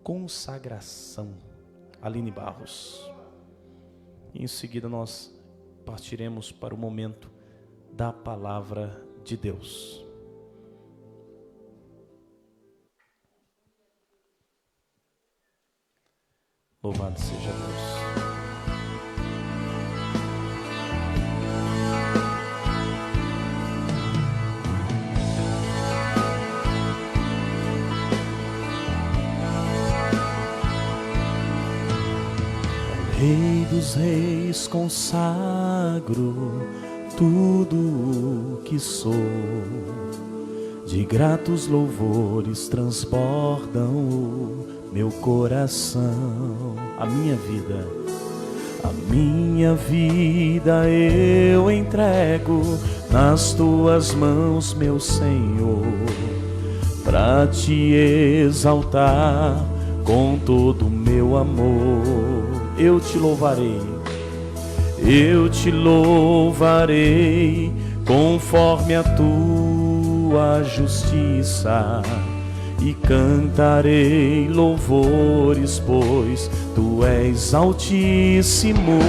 consagração, Aline Barros. E em seguida nós partiremos para o momento da palavra de Deus. Louvado seja Deus. Rei dos reis, consagro tudo o que sou, de gratos louvores transbordam o meu coração. A minha vida eu entrego nas tuas mãos, meu Senhor, para te exaltar com todo o meu amor. Eu te louvarei conforme a tua justiça, e cantarei louvores, pois tu és altíssimo.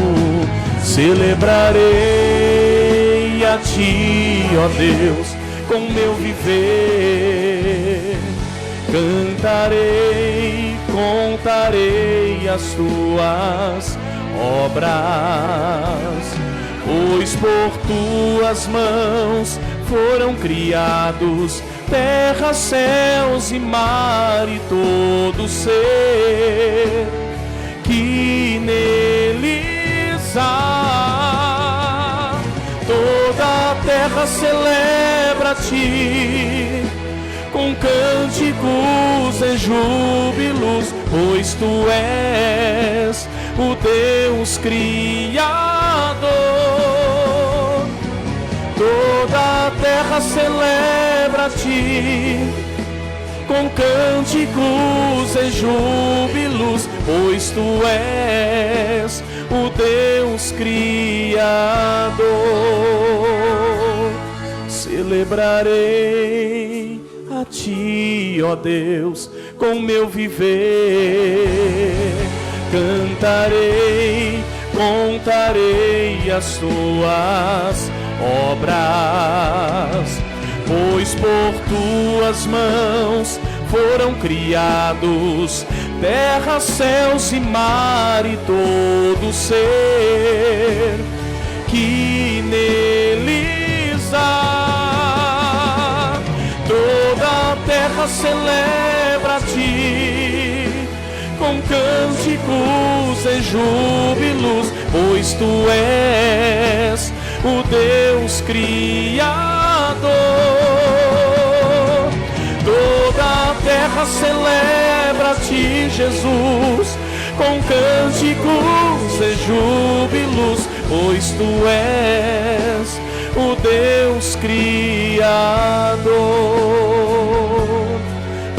Celebrarei a ti, ó Deus, com meu viver. Cantarei, contarei as tuas obras, pois por tuas mãos foram criados terra, céus e mar e todo ser que neles há. Toda a terra celebra a ti com cânticos e júbilos, pois tu és o Deus Criador. Toda a terra celebra a ti com cânticos e júbilos, pois tu és o Deus Criador. Celebrarei a ti, ó Deus, com meu viver. Cantarei, contarei as tuas obras, pois por tuas mãos foram criados terra, céus e mar e todo ser que neles há. Toda a terra celebra a ti com cânticos e júbilos, pois tu és o Deus Criador. Toda a terra celebra a ti, Jesus, com cânticos e júbilos, pois tu és o Deus Criador.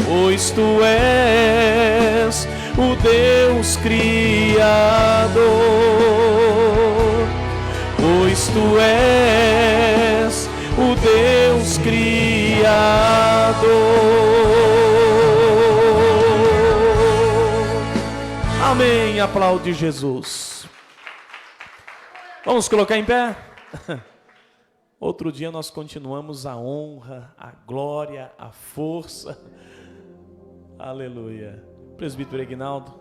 Pois tu és o Deus Criador, pois tu és o Deus Criador. Amém. Aplaude Jesus. Vamos colocar em pé? Outro dia nós continuamos a honra, a glória, a força. Aleluia. O presbítero Aguinaldo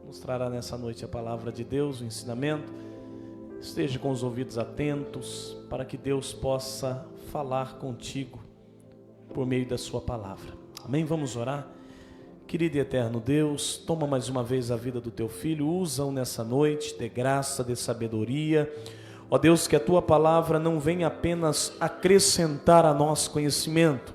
mostrará nessa noite a palavra de Deus, o ensinamento. Esteja com os ouvidos atentos para que Deus possa falar contigo por meio da sua palavra. Amém? Vamos orar. Querido e eterno Deus, toma mais uma vez a vida do teu filho, usa-o nessa noite, dê graça, dê sabedoria. Ó Deus, que a tua palavra não venha apenas acrescentar a nosso conhecimento,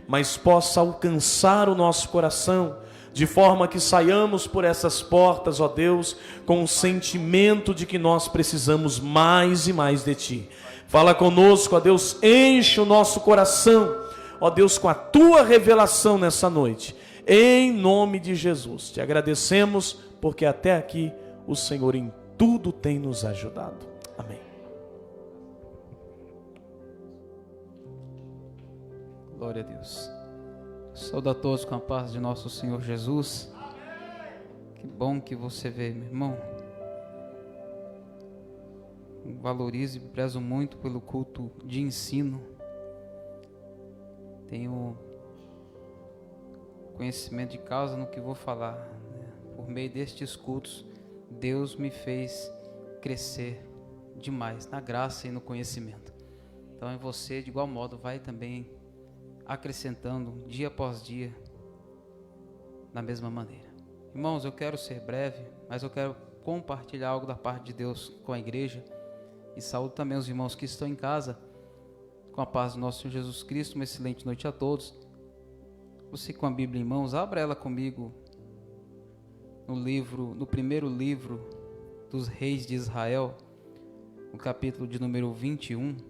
mas possa alcançar o nosso coração, de forma que saiamos por essas portas, ó Deus, com o sentimento de que nós precisamos mais e mais de Ti. Fala conosco, ó Deus, enche o nosso coração, ó Deus, com a Tua revelação nessa noite. Em nome de Jesus, Te agradecemos, porque até aqui o Senhor em tudo tem nos ajudado. Amém. Glória a Deus. Saúde a todos com a paz de nosso Senhor Jesus. Que bom que você veio, meu irmão. Valorizo e prezo muito pelo culto de ensino. Tenho conhecimento de causa no que vou falar, né? Por meio destes cultos, Deus me fez crescer demais na graça e no conhecimento. Então, em você, de igual modo, vai também acrescentando dia após dia da mesma maneira. Irmãos, eu quero ser breve, mas eu quero compartilhar algo da parte de Deus com a igreja. E saúdo também os irmãos que estão em casa, com a paz do nosso Senhor Jesus Cristo. Uma excelente noite a todos. Você com a Bíblia em mãos, abra ela comigo no primeiro livro dos reis de Israel, no capítulo de número 21.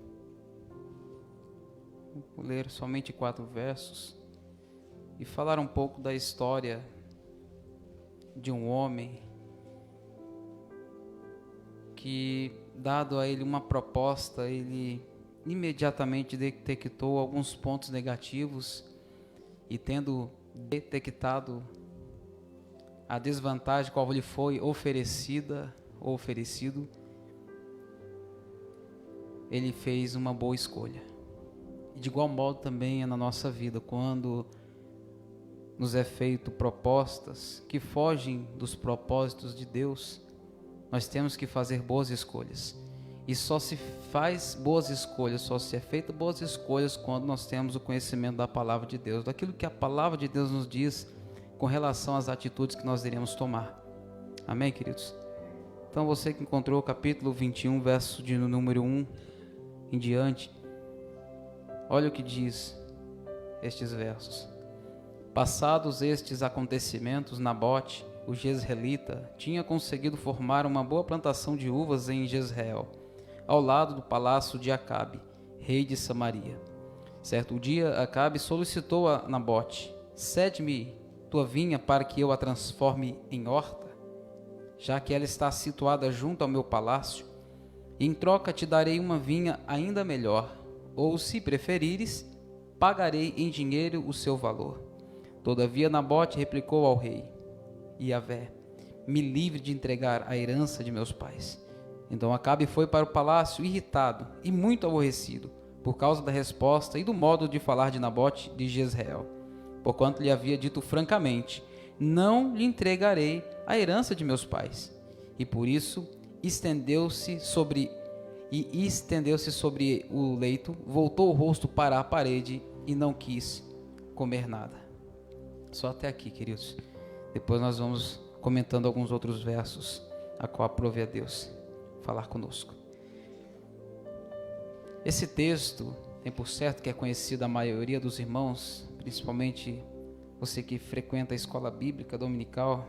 Vou ler somente 4 versos e falar um pouco da história de um homem que, dado a ele uma proposta, ele imediatamente detectou alguns pontos negativos e, tendo detectado a desvantagem qual lhe foi oferecida ou oferecido, ele fez uma boa escolha. E de igual modo também é na nossa vida, quando nos é feito propostas que fogem dos propósitos de Deus, nós temos que fazer boas escolhas. E só se faz boas escolhas, só se é feita boas escolhas quando nós temos o conhecimento da palavra de Deus, daquilo que a palavra de Deus nos diz com relação às atitudes que nós iremos tomar. Amém, queridos? Então, você que encontrou o capítulo 21, verso de número 1 em diante, olha o que diz estes versos. Passados estes acontecimentos, Nabote, o jezreelita, tinha conseguido formar uma boa plantação de uvas em Jezreel, ao lado do palácio de Acabe, rei de Samaria. Certo dia, Acabe solicitou a Nabote: cede-me tua vinha para que eu a transforme em horta, já que ela está situada junto ao meu palácio. Em troca te darei uma vinha ainda melhor, ou, se preferires, pagarei em dinheiro o seu valor. Todavia Nabote replicou ao rei: Yahvé, me livre de entregar a herança de meus pais. Então Acabe foi para o palácio irritado e muito aborrecido, por causa da resposta e do modo de falar de Nabote de Jezreel, porquanto lhe havia dito francamente: não lhe entregarei a herança de meus pais. E por isso estendeu-se sobre o leito, voltou o rosto para a parede e não quis comer nada. Só até aqui, queridos. Depois nós vamos comentando alguns outros versos, a qual aprove a Deus falar conosco. Esse texto tem por certo que é conhecido a maioria dos irmãos, principalmente você que frequenta a escola bíblica dominical,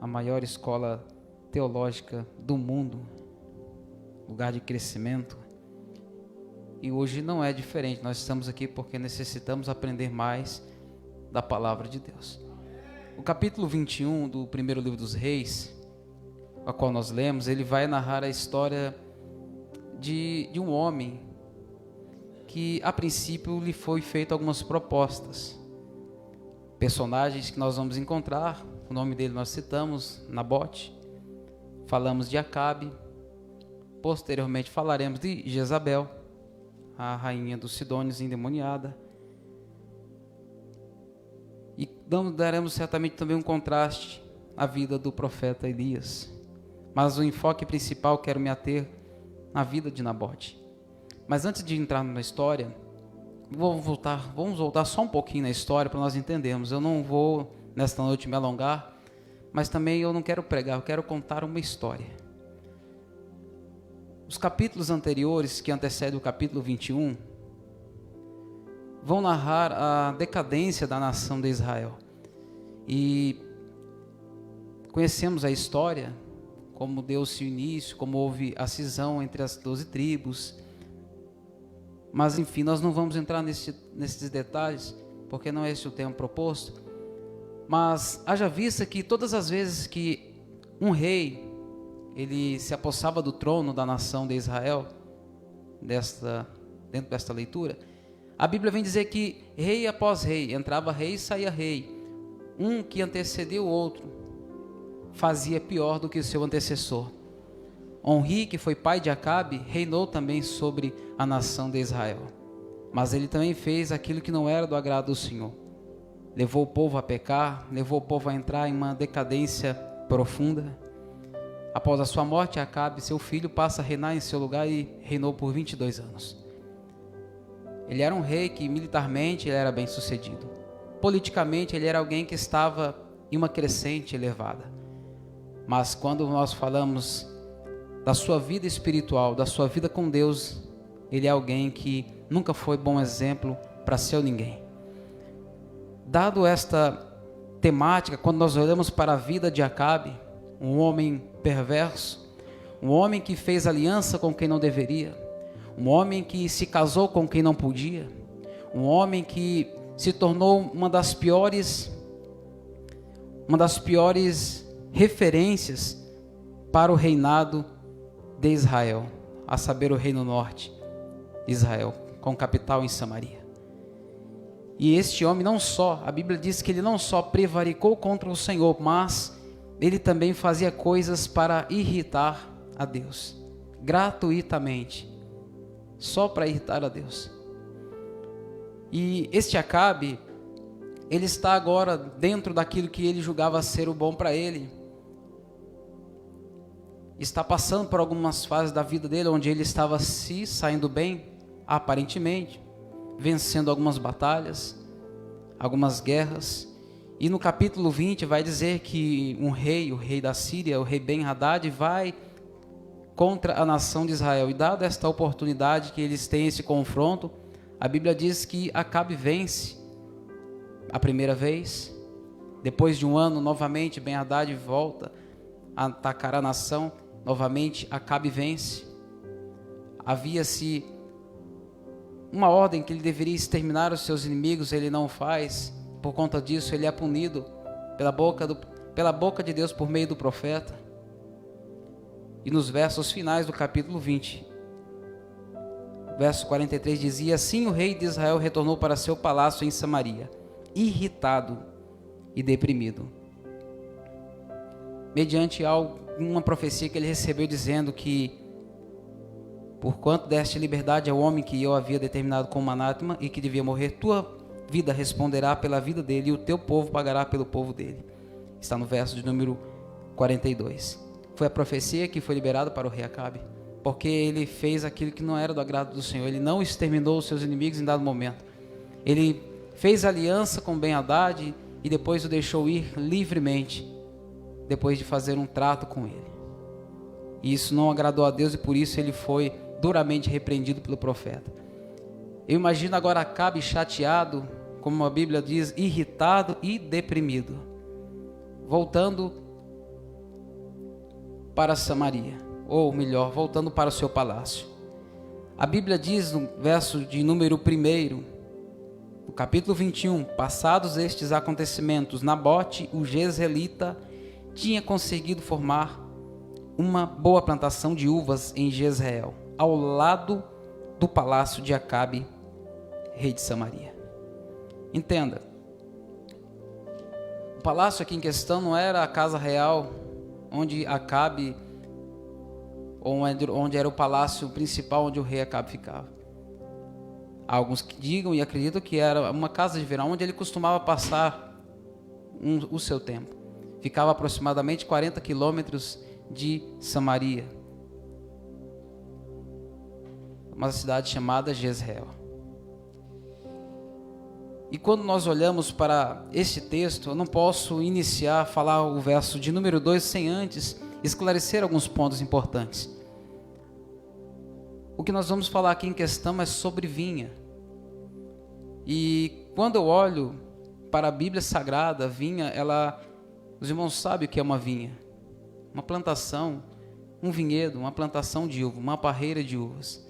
a maior escola teológica do mundo, lugar de crescimento. E hoje não é diferente, nós estamos aqui porque necessitamos aprender mais da palavra de Deus. O capítulo 21 do primeiro livro dos reis, a qual nós lemos, ele vai narrar a história de um homem que a princípio lhe foi feito algumas propostas. Personagens que nós vamos encontrar, o nome dele nós citamos, Nabote, falamos de Acabe, posteriormente falaremos de Jezabel, a rainha dos Sidônios endemoniada, e daremos certamente também um contraste à vida do profeta Elias. Mas o enfoque principal quero me ater na vida de Nabote. Mas antes de entrar na história, vamos voltar só um pouquinho na história para nós entendermos. Eu não vou nesta noite me alongar, mas também eu não quero pregar, eu quero contar uma história. Os capítulos anteriores, que antecedem o capítulo 21, vão narrar a decadência da nação de Israel. E conhecemos a história, como deu-se o início, como houve a cisão entre as 12 tribos. Mas enfim, nós não vamos entrar nesses detalhes, porque não é esse o tema proposto. Mas haja vista que todas as vezes que um rei ele se apossava do trono da nação de Israel, dentro desta leitura, A Bíblia vem dizer que rei após rei, entrava rei e saía rei. Um que antecedia o outro fazia pior do que o seu antecessor. Onri, que foi pai de Acabe, reinou também sobre a nação de Israel. Mas ele também fez aquilo que não era do agrado do Senhor. Levou o povo a pecar, levou o povo a entrar em uma decadência profunda. Após a sua morte, Acabe, seu filho, passa a reinar em seu lugar e reinou por 22 anos. Ele era um rei que militarmente ele era bem sucedido. Politicamente ele era alguém que estava em uma crescente elevada. Mas quando nós falamos da sua vida espiritual, da sua vida com Deus, ele é alguém que nunca foi bom exemplo para seu ninguém. Dado esta temática, quando nós olhamos para a vida de Acabe, um homem perverso, um homem que fez aliança com quem não deveria, um homem que se casou com quem não podia, um homem que se tornou uma das piores referências para o reinado de Israel, a saber, o reino norte de Israel, com capital em Samaria. E este homem a Bíblia diz que ele não só prevaricou contra o Senhor, mas ele também fazia coisas para irritar a Deus, gratuitamente, só para irritar a Deus. E este Acabe, ele está agora dentro daquilo que ele julgava ser o bom para ele. Está passando por algumas fases da vida dele, onde ele estava se saindo bem, aparentemente, vencendo algumas batalhas, algumas guerras. E no capítulo 20 vai dizer que o rei da Síria, o rei Ben-Hadad, vai contra a nação de Israel. E dada esta oportunidade que eles têm esse confronto, a Bíblia diz que Acabe vence a primeira vez. Depois de um ano, novamente, Ben-Hadad volta a atacar a nação. Novamente, Acabe vence. Havia-se uma ordem que ele deveria exterminar os seus inimigos, ele não faz. Por conta disso, ele é punido pela boca de Deus por meio do profeta. E nos versos finais do capítulo 20, verso 43 dizia: assim o rei de Israel retornou para seu palácio em Samaria, irritado e deprimido, mediante uma profecia que ele recebeu dizendo que porquanto deste liberdade ao homem que eu havia determinado como anátema e que devia morrer, tua vida responderá pela vida dele e o teu povo pagará pelo povo dele. Está no verso de número 42. Foi a profecia que foi liberada para o rei Acabe, porque ele fez aquilo que não era do agrado do Senhor. Ele não exterminou os seus inimigos em dado momento. Ele fez aliança com Ben-Hadad e depois o deixou ir livremente, depois de fazer um trato com ele. E isso não agradou a Deus e por isso ele foi duramente repreendido pelo profeta. Eu imagino agora Acabe chateado, como a Bíblia diz, irritado e deprimido, voltando para Samaria, ou melhor, voltando para o seu palácio. A Bíblia diz no verso de número 1, no capítulo 21, passados estes acontecimentos, Nabote, o Jezreelita, tinha conseguido formar uma boa plantação de uvas em Jezreel, ao lado do palácio de Acabe, rei de Samaria. Entenda, o palácio aqui em questão não era a casa real onde Acabe, onde era o palácio principal onde o rei Acabe ficava. Há alguns que digam e acreditam que era uma casa de verão onde ele costumava passar o seu tempo. Ficava aproximadamente 40 quilômetros de Samaria, uma cidade chamada Jezreel. E quando nós olhamos para este texto, eu não posso iniciar a falar o verso de número 2 sem antes esclarecer alguns pontos importantes. O que nós vamos falar aqui em questão é sobre vinha. E quando eu olho para a Bíblia Sagrada, vinha, os irmãos sabem o que é uma vinha. Uma plantação, um vinhedo, uma plantação de uva, uma parreira de uvas,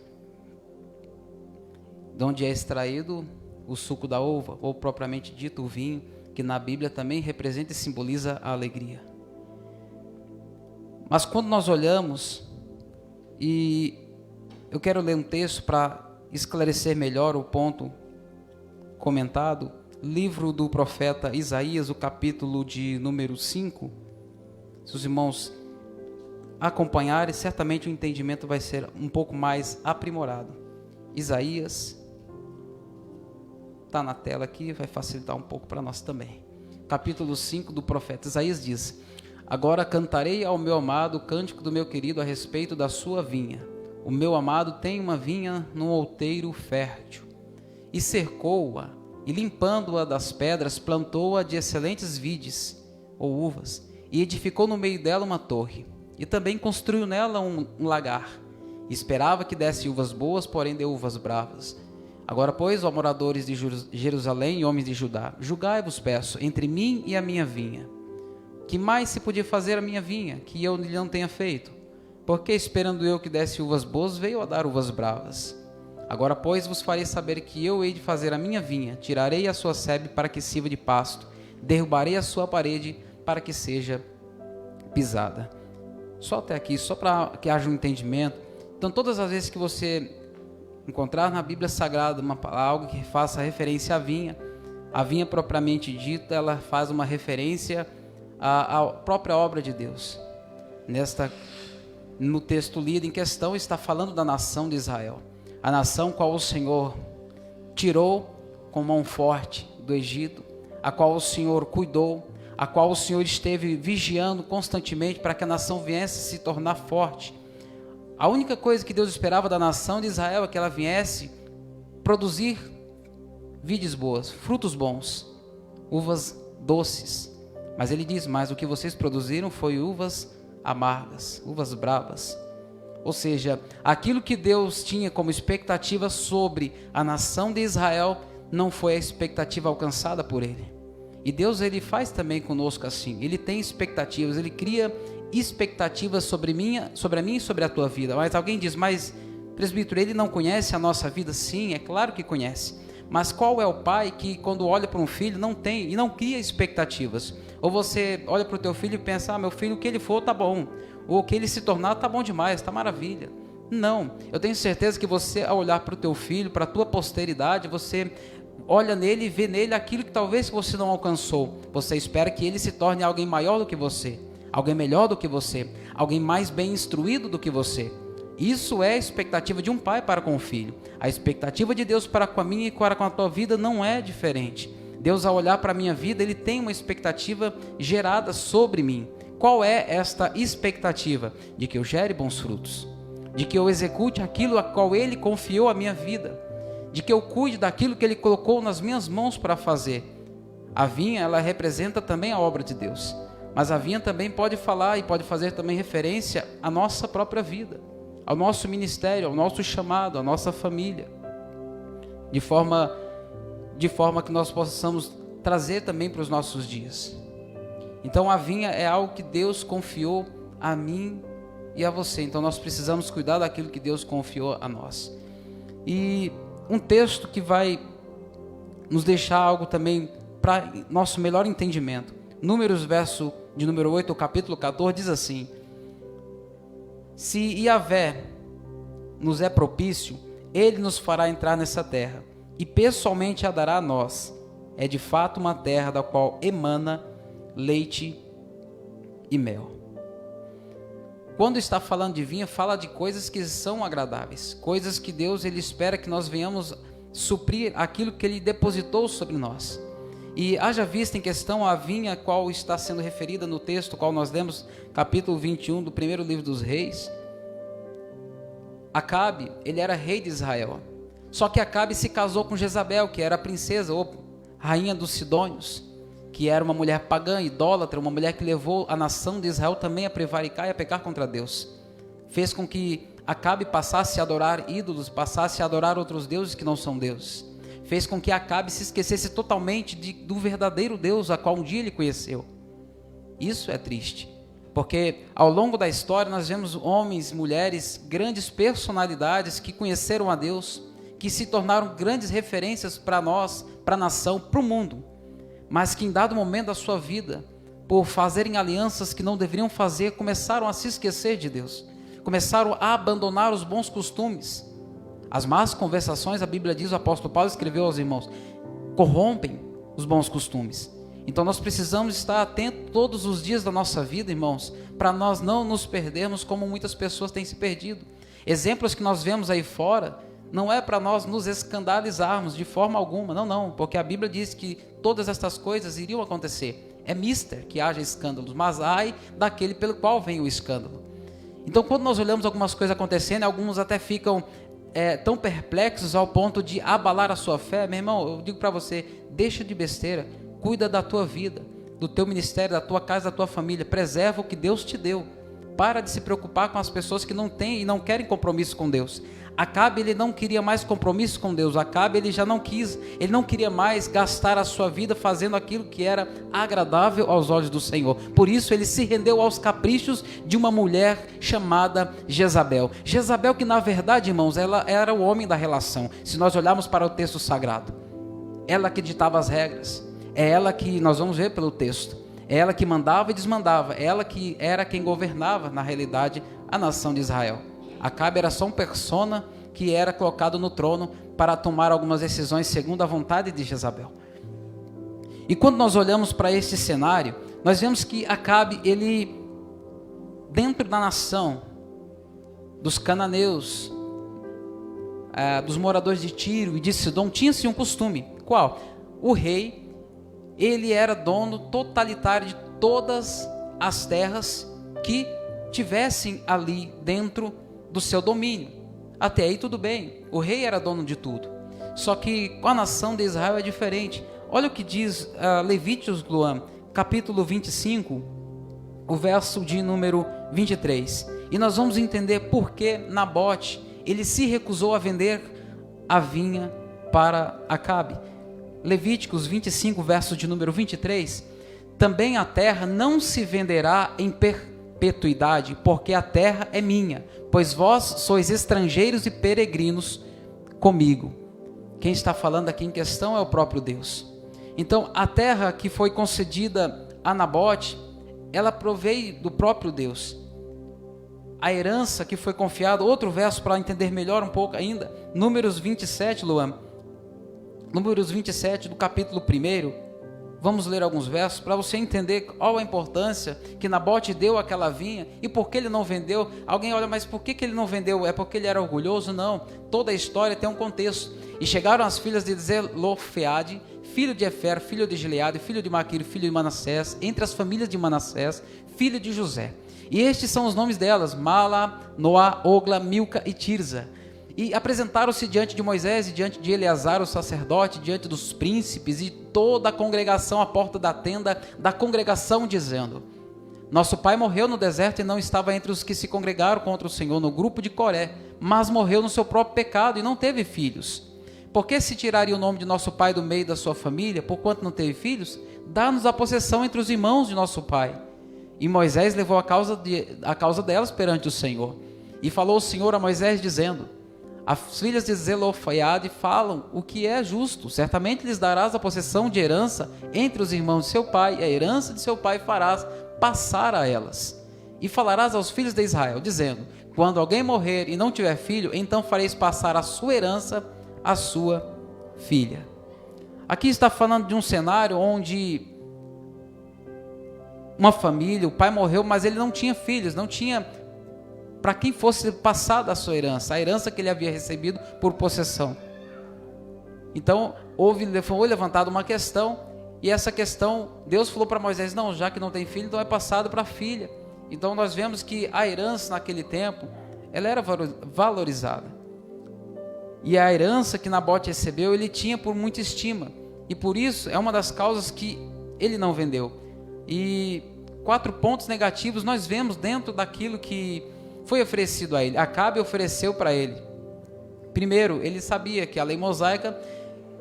de onde é extraído o suco da uva, ou propriamente dito o vinho, que na Bíblia também representa e simboliza a alegria. Mas quando nós olhamos, e eu quero ler um texto para esclarecer melhor o ponto comentado, livro do profeta Isaías, o capítulo de número 5. Se os irmãos acompanharem, certamente o entendimento vai ser um pouco mais aprimorado. Isaías, está na tela aqui, vai facilitar um pouco para nós também. Capítulo 5 do profeta Isaías diz: agora cantarei ao meu amado o cântico do meu querido a respeito da sua vinha. O meu amado tem uma vinha num outeiro fértil, e cercou-a, e limpando-a das pedras, plantou-a de excelentes vides, ou uvas, e edificou no meio dela uma torre, e também construiu nela um lagar, e esperava que desse uvas boas, porém deu uvas bravas. Agora, pois, ó moradores de Jerusalém e homens de Judá, julgai-vos, peço, entre mim e a minha vinha. Que mais se podia fazer a minha vinha, que eu lhe não tenha feito? Porque, esperando eu que desse uvas boas, veio a dar uvas bravas. Agora, pois, vos farei saber que eu hei de fazer a minha vinha, tirarei a sua sebe para que sirva de pasto, derrubarei a sua parede para que seja pisada. Só até aqui, só para que haja um entendimento. Então, todas as vezes que você encontrar na Bíblia Sagrada algo que faça referência à vinha propriamente dita, ela faz uma referência à própria obra de Deus. No texto lido em questão, está falando da nação de Israel, a nação qual o Senhor tirou com mão forte do Egito, a qual o Senhor cuidou, a qual o Senhor esteve vigiando constantemente para que a nação viesse se tornar forte. A única coisa que Deus esperava da nação de Israel é que ela viesse produzir vides boas, frutos bons, uvas doces. Mas ele diz: mas o que vocês produziram foi uvas amargas, uvas bravas. Ou seja, aquilo que Deus tinha como expectativa sobre a nação de Israel não foi a expectativa alcançada por ele. E Deus, ele faz também conosco assim. Ele tem expectativas, ele cria expectativas sobre a mim e sobre a tua vida. Mas alguém diz: mas presbítero, ele não conhece a nossa vida? Sim, é claro que conhece. Mas qual é o pai que, quando olha para um filho, não tem e não cria expectativas? Ou você olha para o teu filho e pensa: meu filho, o que ele for tá bom, ou o que ele se tornar tá bom demais, tá maravilha. Não, eu tenho certeza que você, ao olhar para o teu filho, para a tua posteridade, você olha nele e vê nele aquilo que talvez você não alcançou. Você espera que ele se torne alguém maior do que você, alguém melhor do que você, alguém mais bem instruído do que você. Isso é a expectativa de um pai para com o filho. A expectativa de Deus para com a minha e para com a tua vida não é diferente. Deus, ao olhar para a minha vida, ele tem uma expectativa gerada sobre mim. Qual é esta expectativa? De que eu gere bons frutos, de que eu execute aquilo a qual ele confiou a minha vida, de que eu cuide daquilo que ele colocou nas minhas mãos para fazer. A vinha, ela representa também a obra de Deus, mas a vinha também pode falar e pode fazer também referência à nossa própria vida, ao nosso ministério, ao nosso chamado, à nossa família, de forma que nós possamos trazer também para os nossos dias. Então a vinha é algo que Deus confiou a mim e a você. Então nós precisamos cuidar daquilo que Deus confiou a nós. E um texto que vai nos deixar algo também para nosso melhor entendimento. Números, verso de número 8, o capítulo 14, diz assim: se Yahvé nos é propício, ele nos fará entrar nessa terra, e pessoalmente a dará a nós. É de fato uma terra da qual emana leite e mel. Quando está falando de vinha, fala de coisas que são agradáveis, coisas que Deus, ele espera que nós venhamos suprir aquilo que ele depositou sobre nós. E haja vista em questão a vinha qual está sendo referida no texto qual nós lemos, capítulo 21 do primeiro livro dos reis. Acabe, ele era rei de Israel, só que Acabe se casou com Jezabel, que era a princesa ou rainha dos Sidônios, que era uma mulher pagã, idólatra, uma mulher que levou a nação de Israel também a prevaricar e a pecar contra Deus. Fez com que Acabe passasse a adorar ídolos, passasse a adorar outros deuses que não são deuses. Fez com que Acabe se esquecesse totalmente do verdadeiro Deus, a qual um dia ele conheceu. Isso é triste, porque ao longo da história nós vemos homens, mulheres, grandes personalidades que conheceram a Deus, que se tornaram grandes referências para nós, para a nação, para o mundo, mas que em dado momento da sua vida, por fazerem alianças que não deveriam fazer, começaram a se esquecer de Deus, começaram a abandonar os bons costumes, as más conversações. A Bíblia diz, o apóstolo Paulo escreveu aos irmãos, corrompem os bons costumes. Então nós precisamos estar atentos todos os dias da nossa vida, irmãos, para nós não nos perdermos como muitas pessoas têm se perdido. Exemplos que nós vemos aí fora, não é para nós nos escandalizarmos de forma alguma, não, porque a Bíblia diz que todas estas coisas iriam acontecer. É mister que haja escândalos, mas ai daquele pelo qual vem o escândalo. Então quando nós olhamos algumas coisas acontecendo, alguns até ficam tão perplexos ao ponto de abalar a sua fé. Meu irmão, eu digo para você, deixa de besteira, cuida da tua vida, do teu ministério, da tua casa, da tua família, preserva o que Deus te deu. Para de se preocupar com as pessoas que não têm e não querem compromisso com Deus. Acabe, ele não queria mais compromisso com Deus. Acabe, ele já não quis, ele não queria mais gastar a sua vida fazendo aquilo que era agradável aos olhos do Senhor. Por isso ele se rendeu aos caprichos de uma mulher chamada Jezabel. Jezabel que na verdade, irmãos, ela era o homem da relação. Se nós olharmos para o texto sagrado, ela que ditava as regras, é ela que, nós vamos ver pelo texto, é ela que mandava e desmandava, ela que era quem governava na realidade a nação de Israel. Acabe era só um persona que era colocado no trono para tomar algumas decisões segundo a vontade de Jezabel. E quando nós olhamos para este cenário, nós vemos que Acabe, ele, dentro da nação, dos cananeus, dos moradores de Tiro e de Sidom, tinha-se um costume. Qual? O rei, ele era dono totalitário de todas as terras que tivessem ali dentro do seu domínio. Até aí tudo bem, o rei era dono de tudo. Só que com a nação de Israel é diferente. Olha o que diz Levíticos, Luan, capítulo 25, o verso de número 23. E nós vamos entender por que Nabote, ele se recusou a vender a vinha para Acabe. Levíticos 25, verso de número 23. Também a terra não se venderá em perpetuidade, porque a terra é minha, pois vós sois estrangeiros e peregrinos comigo. Quem está falando aqui em questão é o próprio Deus. Então a terra que foi concedida a Nabote, ela proveio do próprio Deus. A herança que foi confiada, outro verso para entender melhor um pouco ainda, Números 27, Luan, Números 27 do capítulo 1, vamos ler alguns versos para você entender qual a importância que Nabote deu àquela vinha e por que ele não vendeu. Alguém olha, mas por que ele não vendeu? É porque ele era orgulhoso? Não, toda a história tem um contexto. E chegaram as filhas de Zelofeade, filho de Efer, filho de Gileade, filho de Maquir, filho de Manassés, entre as famílias de Manassés, filho de José. E estes são os nomes delas: Mala, Noá, Ogla, Milca e Tirza. E apresentaram-se diante de Moisés e diante de Eleazar, o sacerdote, diante dos príncipes e toda a congregação à porta da tenda da congregação, dizendo: nosso pai morreu no deserto e não estava entre os que se congregaram contra o Senhor no grupo de Coré, mas morreu no seu próprio pecado e não teve filhos. Por que se tiraria o nome de nosso pai do meio da sua família, porquanto não teve filhos? Dá-nos a possessão entre os irmãos de nosso pai. E Moisés levou a causa delas perante o Senhor. E falou o Senhor a Moisés, dizendo: as filhas de Zelofeade falam o que é justo. Certamente lhes darás a possessão de herança entre os irmãos de seu pai, e a herança de seu pai farás passar a elas. E falarás aos filhos de Israel, dizendo: quando alguém morrer e não tiver filho, então fareis passar a sua herança à sua filha. Aqui está falando de um cenário onde uma família, o pai morreu, mas ele não tinha filhos, não tinha para quem fosse passada a sua herança, a herança que ele havia recebido por possessão. Então, foi levantada uma questão, e essa questão, Deus falou para Moisés: não, já que não tem filho, então é passado para a filha. Então nós vemos que a herança naquele tempo, ela era valorizada. E a herança que Nabote recebeu, ele tinha por muita estima, e por isso é uma das causas que ele não vendeu. E 4 pontos negativos nós vemos dentro daquilo que foi oferecido a ele. Acabe ofereceu para ele. Primeiro, ele sabia que a lei mosaica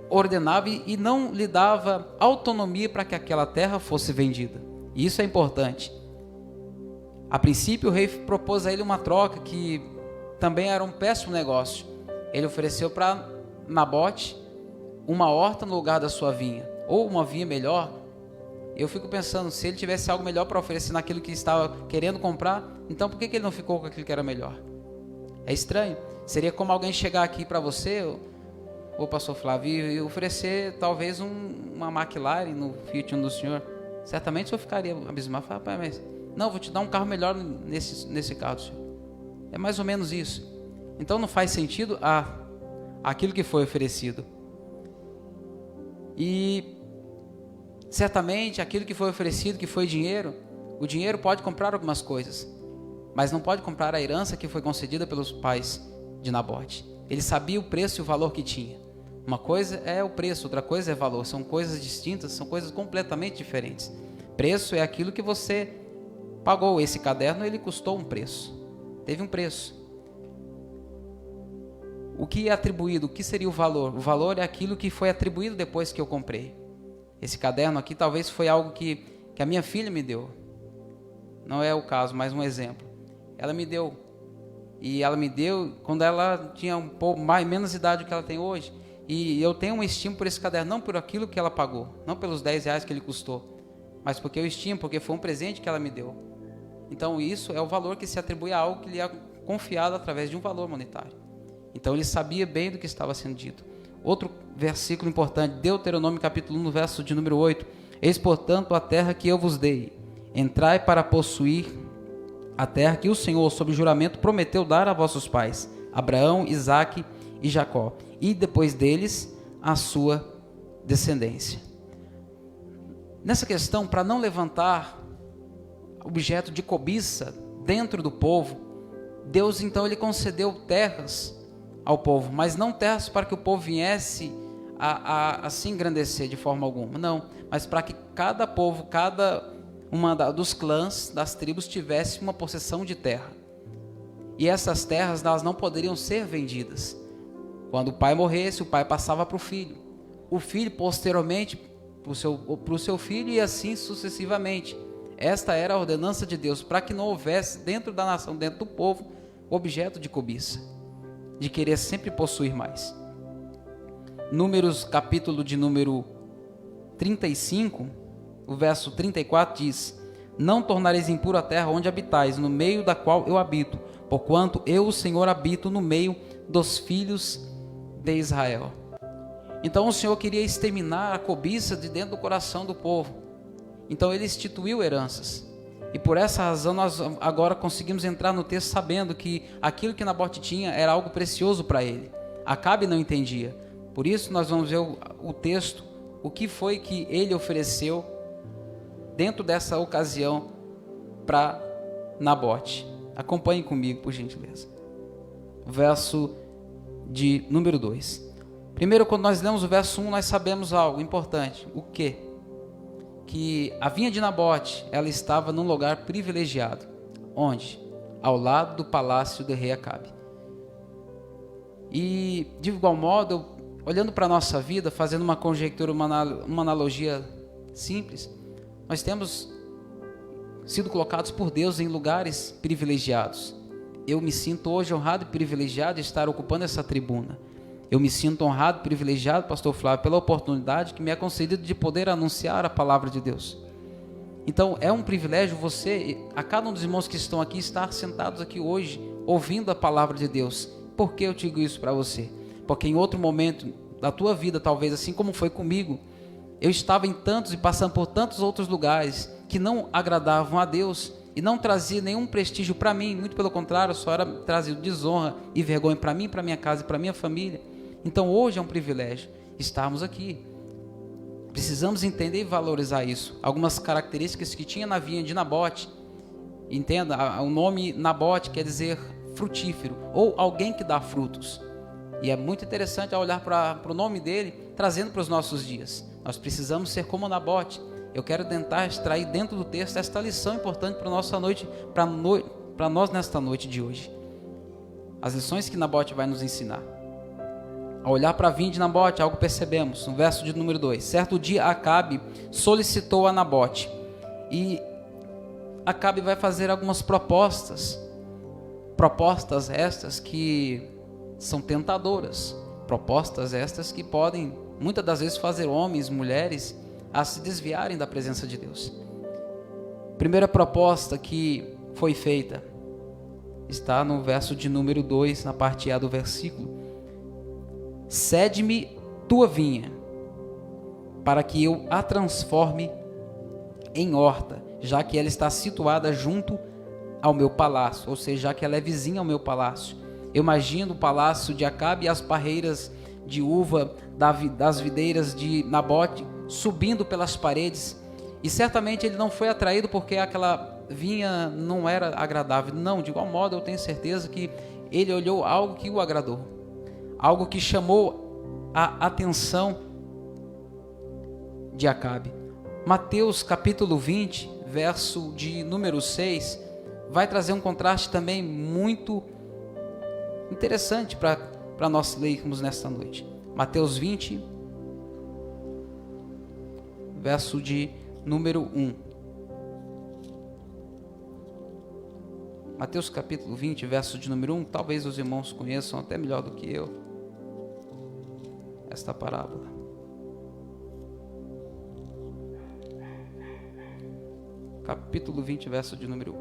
ordenava e não lhe dava autonomia para que aquela terra fosse vendida. E isso é importante. A princípio, o rei propôs a ele uma troca que também era um péssimo negócio. Ele ofereceu para Nabote uma horta no lugar da sua vinha, ou uma vinha melhor. Eu fico pensando, se ele tivesse algo melhor para oferecer naquilo que estava querendo comprar, então por que ele não ficou com aquilo que era melhor? É estranho. Seria como alguém chegar aqui para você, ô pastor Flávio, e oferecer talvez uma McLaren no Fiat do senhor, certamente o senhor ficaria abismado. Fala, mas não, vou te dar um carro melhor nesse carro do senhor. É mais ou menos isso. Então não faz sentido aquilo que foi oferecido. E certamente aquilo que foi oferecido, que foi dinheiro, o dinheiro pode comprar algumas coisas, mas não pode comprar a herança que foi concedida pelos pais de Nabote. Ele sabia o preço e o valor que tinha. Uma coisa é o preço, outra coisa é valor. São coisas distintas, são coisas completamente diferentes. Preço é aquilo que você pagou. Esse caderno, ele custou um preço. Teve um preço. O que é atribuído? O que seria o valor? O valor é aquilo que foi atribuído depois que eu comprei. Esse caderno aqui talvez foi algo que a minha filha me deu. Não é o caso, mas um exemplo. Ela me deu. E ela me deu quando ela tinha um pouco menos idade do que ela tem hoje. E eu tenho um estima por esse caderno, não por aquilo que ela pagou, não pelos 10 reais que ele custou, mas porque eu estimo, porque foi um presente que ela me deu. Então isso é o valor que se atribui a algo que lhe é confiado através de um valor monetário. Então ele sabia bem do que estava sendo dito. Outro versículo importante, Deuteronômio capítulo 1, no verso de número 8. Eis, portanto, a terra que eu vos dei. Entrai para possuir a terra que o Senhor, sob juramento, prometeu dar a vossos pais, Abraão, Isaque e Jacó, e depois deles a sua descendência. Nessa questão, para não levantar objeto de cobiça dentro do povo, Deus então ele concedeu terras ao povo, mas não terras para que o povo viesse a se engrandecer de forma alguma, não, mas para que cada povo, cada uma dos clãs, das tribos, tivesse uma possessão de terra. E essas terras, elas não poderiam ser vendidas. Quando o pai morresse, o pai passava para o filho. O filho, posteriormente, para o seu filho, e assim sucessivamente. Esta era a ordenança de Deus, para que não houvesse dentro da nação, dentro do povo, objeto de cobiça, de querer sempre possuir mais. Números, capítulo de número 35, o verso 34 diz: não tornareis impura a terra onde habitais, no meio da qual eu habito, porquanto eu, o Senhor, habito no meio dos filhos de Israel. Então o Senhor queria exterminar a cobiça de dentro do coração do povo. Então ele instituiu heranças. E por essa razão nós agora conseguimos entrar no texto sabendo que aquilo que Nabote tinha era algo precioso para ele. Acabe não entendia. Por isso nós vamos ver o texto, o que foi que ele ofereceu dentro dessa ocasião para Nabote. Acompanhe comigo, por gentileza. Verso de número 2. Primeiro, quando nós lemos o verso 1, nós sabemos algo importante. O quê? Que a vinha de Nabote, ela estava num lugar privilegiado. Onde? Ao lado do palácio do rei Acabe. E, de igual modo, olhando para a nossa vida, fazendo uma conjectura, uma analogia simples, nós temos sido colocados por Deus em lugares privilegiados. Eu me sinto hoje honrado e privilegiado de estar ocupando essa tribuna. Eu me sinto honrado e privilegiado, pastor Flávio, pela oportunidade que me é concedida de poder anunciar a palavra de Deus. Então, é um privilégio você, a cada um dos irmãos que estão aqui, estar sentados aqui hoje, ouvindo a palavra de Deus. Por que eu digo isso para você? Porque em outro momento da tua vida, talvez assim como foi comigo, eu estava em tantos e passando por tantos outros lugares que não agradavam a Deus e não trazia nenhum prestígio para mim, muito pelo contrário, só era trazido desonra e vergonha para mim, para minha casa e para minha família. Então hoje é um privilégio estarmos aqui. Precisamos entender e valorizar isso. Algumas características que tinha na vinha de Nabote. Entenda, o nome Nabote quer dizer frutífero, ou alguém que dá frutos. E é muito interessante ao olhar para o nome dele, trazendo para os nossos dias. Nós precisamos ser como Nabote. Eu quero tentar extrair dentro do texto esta lição importante para nós nesta noite de hoje. As lições que Nabote vai nos ensinar. Ao olhar para a vinha de Nabote, algo percebemos. No verso de número 2. Certo dia, Acabe solicitou a Nabote. E Acabe vai fazer algumas propostas. Propostas estas que são tentadoras. Propostas estas que podem, muitas das vezes, fazer homens, mulheres, a se desviarem da presença de Deus. Primeira proposta que foi feita está no verso de número 2, na parte A do versículo. cede-me tua vinha, para que eu a transforme em horta, já que ela está situada junto ao meu palácio, ou seja, já que ela é vizinha ao meu palácio. Eu imagino o palácio de Acabe e as parreiras de uva das videiras de Nabote subindo pelas paredes, e certamente ele não foi atraído porque aquela vinha não era agradável. Não, de igual modo eu tenho certeza que ele olhou algo que o agradou, algo que chamou a atenção de Acabe. Mateus capítulo 20, verso de número 6, vai trazer um contraste também muito interessante para nós lermos nesta noite. Mateus 20, verso de número 1. Mateus capítulo 20, verso de número 1. Talvez os irmãos conheçam até melhor do que eu esta parábola. Capítulo 20, verso de número 1.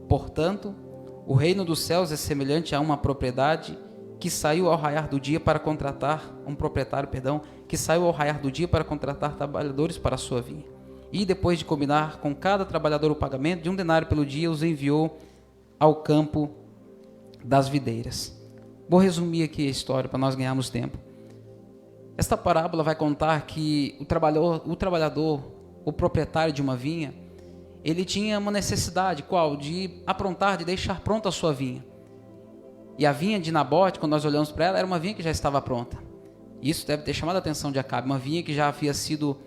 Portanto, o reino dos céus é semelhante a uma propriedade que saiu ao raiar do dia para contratar que saiu ao raiar do dia para contratar trabalhadores para a sua vinha. E depois de combinar com cada trabalhador o pagamento de 1 denário pelo dia, os enviou ao campo das videiras. Vou resumir aqui a história para nós ganharmos tempo. Esta parábola vai contar que o trabalhador, o proprietário de uma vinha, ele tinha uma necessidade, qual? De aprontar, de deixar pronta a sua vinha. E a vinha de Nabote, quando nós olhamos para ela, era uma vinha que já estava pronta. Isso deve ter chamado a atenção de Acabe, uma vinha que já havia sido,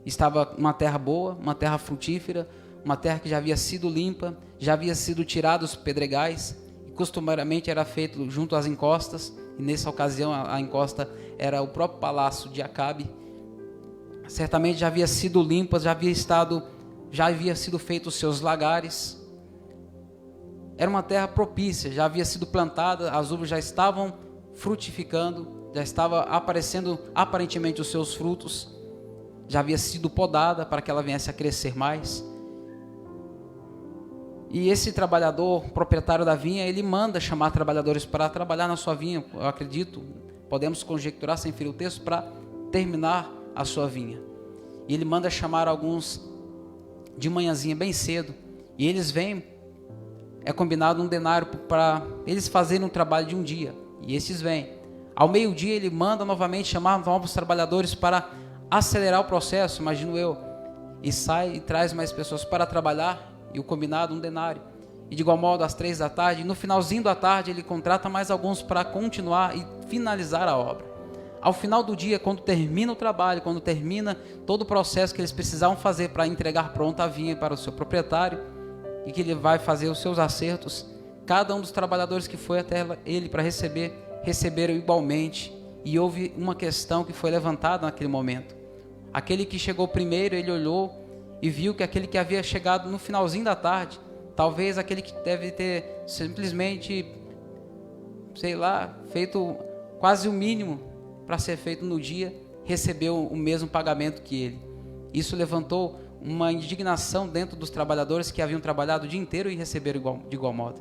estava uma terra boa, uma terra frutífera, uma terra que já havia sido limpa, já havia sido tirado os pedregais, e costumariamente era feito junto às encostas, e nessa ocasião a encosta era o próprio palácio de Acabe. Certamente já havia sido limpa, já havia sido feito os seus lagares. Era uma terra propícia, já havia sido plantada, as uvas já estavam frutificando, já estava aparecendo aparentemente os seus frutos, já havia sido podada para que ela viesse a crescer mais. E esse trabalhador, proprietário da vinha, ele manda chamar trabalhadores para trabalhar na sua vinha, eu acredito, podemos conjecturar sem ferir o texto, para terminar a sua vinha. E ele manda chamar alguns de manhãzinha bem cedo, e eles vêm, é combinado 1 denário para eles fazerem um trabalho de um dia, e esses vêm. Ao meio-dia ele manda novamente chamar novos trabalhadores para acelerar o processo, imagino eu, e sai e traz mais pessoas para trabalhar, e o combinado 1 denário. E de igual modo às 3 da tarde, no finalzinho da tarde ele contrata mais alguns para continuar e finalizar a obra. Ao final do dia, quando termina o trabalho, quando termina todo o processo que eles precisavam fazer para entregar pronta a vinha para o seu proprietário, e que ele vai fazer os seus acertos, cada um dos trabalhadores que foi até ele para receberam igualmente, e houve uma questão que foi levantada naquele momento. Aquele que chegou primeiro, ele olhou e viu que aquele que havia chegado no finalzinho da tarde, talvez aquele que deve ter simplesmente, feito quase o mínimo para ser feito no dia, recebeu o mesmo pagamento que ele. Isso levantou uma indignação dentro dos trabalhadores que haviam trabalhado o dia inteiro e receberam de igual modo.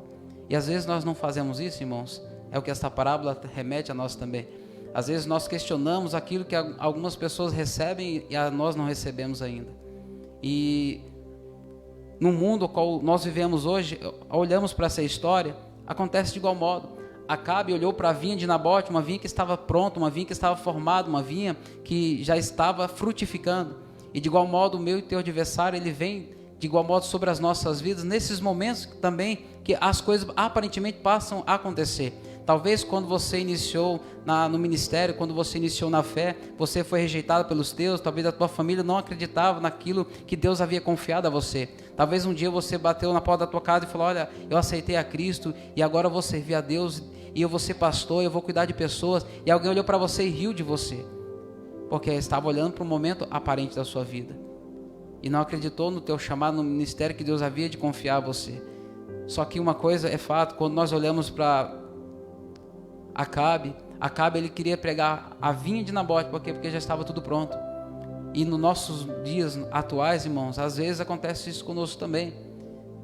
E às vezes nós não fazemos isso, irmãos. É o que esta parábola remete a nós também. Às vezes nós questionamos aquilo que algumas pessoas recebem e nós não recebemos ainda. E no mundo qual nós vivemos hoje, olhamos para essa história, acontece de igual modo. Acabe olhou para a vinha de Nabote, uma vinha que estava pronta, uma vinha que estava formada, uma vinha que já estava frutificando. E de igual modo o meu e teu adversário, ele vem de igual modo sobre as nossas vidas, nesses momentos também que as coisas aparentemente passam a acontecer. Talvez quando você iniciou no ministério, quando você iniciou na fé, você foi rejeitado pelos teus, talvez a tua família não acreditava naquilo que Deus havia confiado a você. Talvez um dia você bateu na porta da tua casa e falou: olha, eu aceitei a Cristo e agora eu vou servir a Deus e eu vou ser pastor, eu vou cuidar de pessoas, e alguém olhou para você e riu de você, porque estava olhando para o momento aparente da sua vida e não acreditou no teu chamado, no ministério que Deus havia de confiar a você. Só que uma coisa é fato, quando nós olhamos para Acabe ele queria pregar a vinha de Nabote, porque já estava tudo pronto. E nos nossos dias atuais, irmãos, às vezes acontece isso conosco também.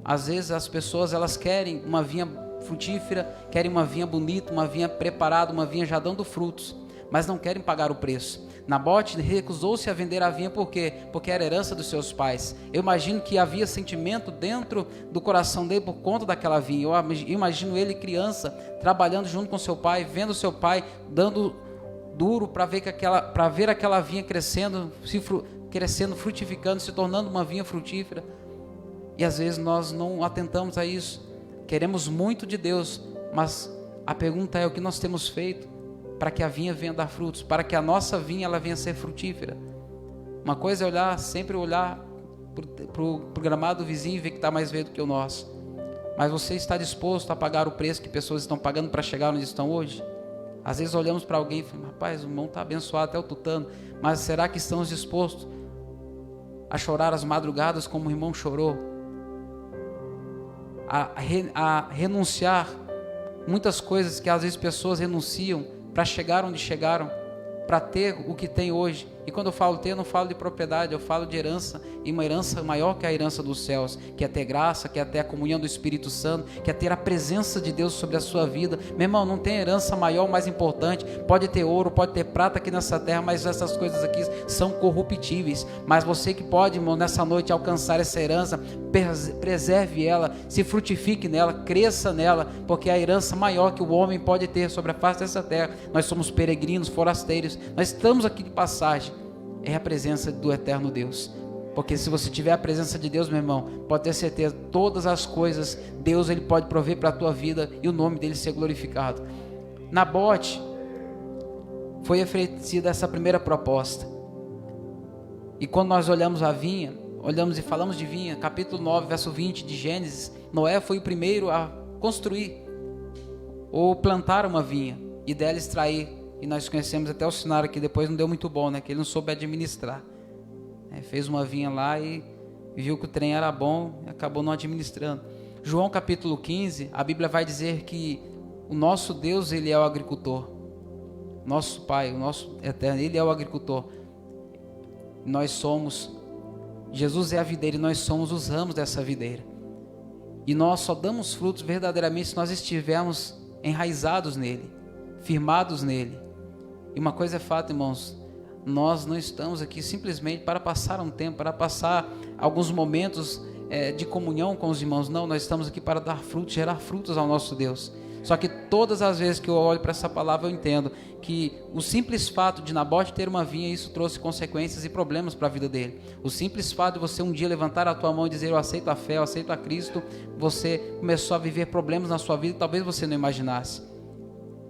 Às vezes as pessoas, elas querem uma vinha frutífera, querem uma vinha bonita, uma vinha preparada, uma vinha já dando frutos, mas não querem pagar o preço. Nabote recusou-se a vender a vinha por quê? Porque era herança dos seus pais. Eu imagino que havia sentimento dentro do coração dele por conta daquela vinha. Eu imagino ele criança, trabalhando junto com seu pai, vendo seu pai dando duro para ver aquela vinha crescendo, crescendo, frutificando, se tornando uma vinha frutífera. E às vezes nós não atentamos a isso. Queremos muito de Deus, mas a pergunta é: o que nós temos feito para que a vinha venha dar frutos, para que a nossa vinha ela venha ser frutífera? Uma coisa é sempre olhar para o gramado do vizinho e ver que está mais verde do que o nosso. Mas você está disposto a pagar o preço que pessoas estão pagando para chegar onde estão hoje? Às vezes olhamos para alguém e falamos: rapaz, o irmão está abençoado até o tutano, mas será que estamos dispostos a chorar as madrugadas como o irmão chorou? A renunciar muitas coisas que às vezes pessoas renunciam para chegar onde chegaram, para ter o que tem hoje. E quando eu falo ter, eu não falo de propriedade, eu falo de herança, e uma herança maior que a herança dos céus, que é ter graça, que é ter a comunhão do Espírito Santo, que é ter a presença de Deus sobre a sua vida. Meu irmão, não tem herança maior, mais importante. Pode ter ouro, pode ter prata aqui nessa terra, mas essas coisas aqui são corruptíveis. Mas você que pode, irmão, nessa noite alcançar essa herança, preserve ela, se frutifique nela, cresça nela, porque é a herança maior que o homem pode ter sobre a face dessa terra. Nós somos peregrinos, forasteiros, nós estamos aqui de passagem. É a presença do eterno Deus. Porque se você tiver a presença de Deus, meu irmão, pode ter certeza, todas as coisas Deus ele pode prover para a tua vida e o nome dele ser glorificado. Nabote foi oferecida essa primeira proposta. E quando nós olhamos a vinha, olhamos e falamos de vinha, capítulo 9, verso 20 de Gênesis, Noé foi o primeiro a construir ou plantar uma vinha e dela extrair. E nós conhecemos até o cenário que depois não deu muito bom, né? Que ele não soube administrar. Fez uma vinha lá e viu que o trem era bom e acabou não administrando. João capítulo 15, a Bíblia vai dizer que o nosso Deus, ele é o agricultor. Nosso Pai, o nosso eterno, ele é o agricultor. Jesus é a videira e nós somos os ramos dessa videira. E nós só damos frutos verdadeiramente se nós estivermos enraizados nele, firmados nele. E uma coisa é fato, irmãos, nós não estamos aqui simplesmente para passar um tempo, para passar alguns momentos de comunhão com os irmãos. Não, nós estamos aqui para dar frutos, gerar frutos ao nosso Deus. Só que todas as vezes que eu olho para essa palavra, eu entendo que o simples fato de Nabote ter uma vinha, isso trouxe consequências e problemas para a vida dele. O simples fato de você um dia levantar a tua mão e dizer: eu aceito a fé, eu aceito a Cristo, você começou a viver problemas na sua vida que talvez você não imaginasse.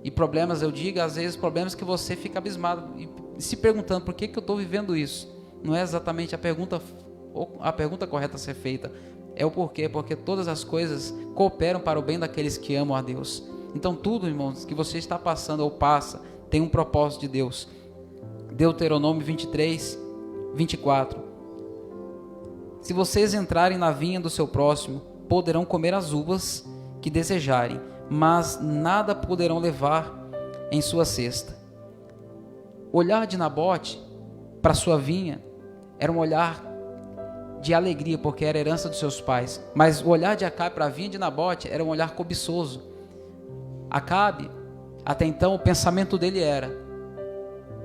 E problemas, eu digo, às vezes problemas que você fica abismado e se perguntando: por que eu estou vivendo isso? Não é exatamente a pergunta correta a ser feita, é o porquê, porque todas as coisas cooperam para o bem daqueles que amam a Deus. Então tudo, irmãos, que você está passando ou passa, tem um propósito de Deus. Deuteronômio 23, 24. Se vocês entrarem na vinha do seu próximo, poderão comer as uvas que desejarem, mas nada poderão levar em sua cesta. O olhar de Nabote para sua vinha era um olhar de alegria, porque era herança dos seus pais. Mas o olhar de Acabe para a vinha de Nabote era um olhar cobiçoso. Acabe, até então, o pensamento dele era: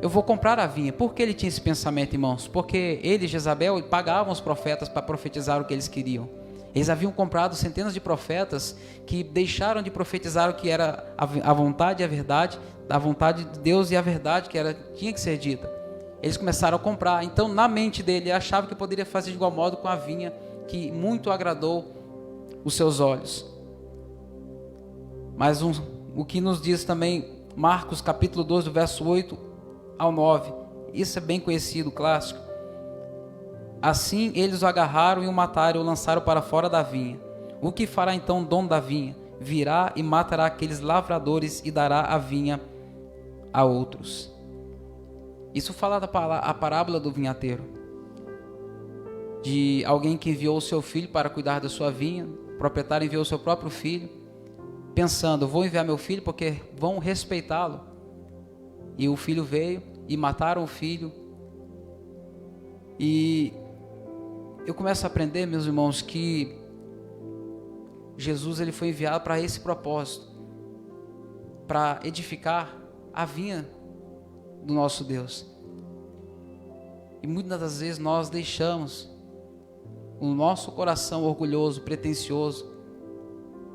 eu vou comprar a vinha. Por que ele tinha esse pensamento, irmãos? Porque ele e Jezabel pagavam os profetas para profetizar o que eles queriam. Eles haviam comprado centenas de profetas que deixaram de profetizar o que era a vontade e a verdade, a vontade de Deus e a verdade que tinha que ser dita. Eles começaram a comprar. Então, na mente dele, ele achava que poderia fazer de igual modo com a vinha que muito agradou os seus olhos. Mas o que nos diz também Marcos capítulo 12, do verso 8 ao 9. Isso é bem conhecido, clássico. Assim eles o agarraram e o mataram e o lançaram para fora da vinha. O que fará então o dono da vinha? Virá e matará aqueles lavradores e dará a vinha a outros. Isso fala a parábola do vinhateiro, de alguém que enviou o seu filho para cuidar da sua vinha. O proprietário enviou o seu próprio filho, pensando: vou enviar meu filho porque vão respeitá-lo. E o filho veio e mataram o filho. E eu começo a aprender, meus irmãos, que Jesus ele foi enviado para esse propósito, para edificar a vinha do nosso Deus. E muitas das vezes nós deixamos o nosso coração orgulhoso, pretensioso,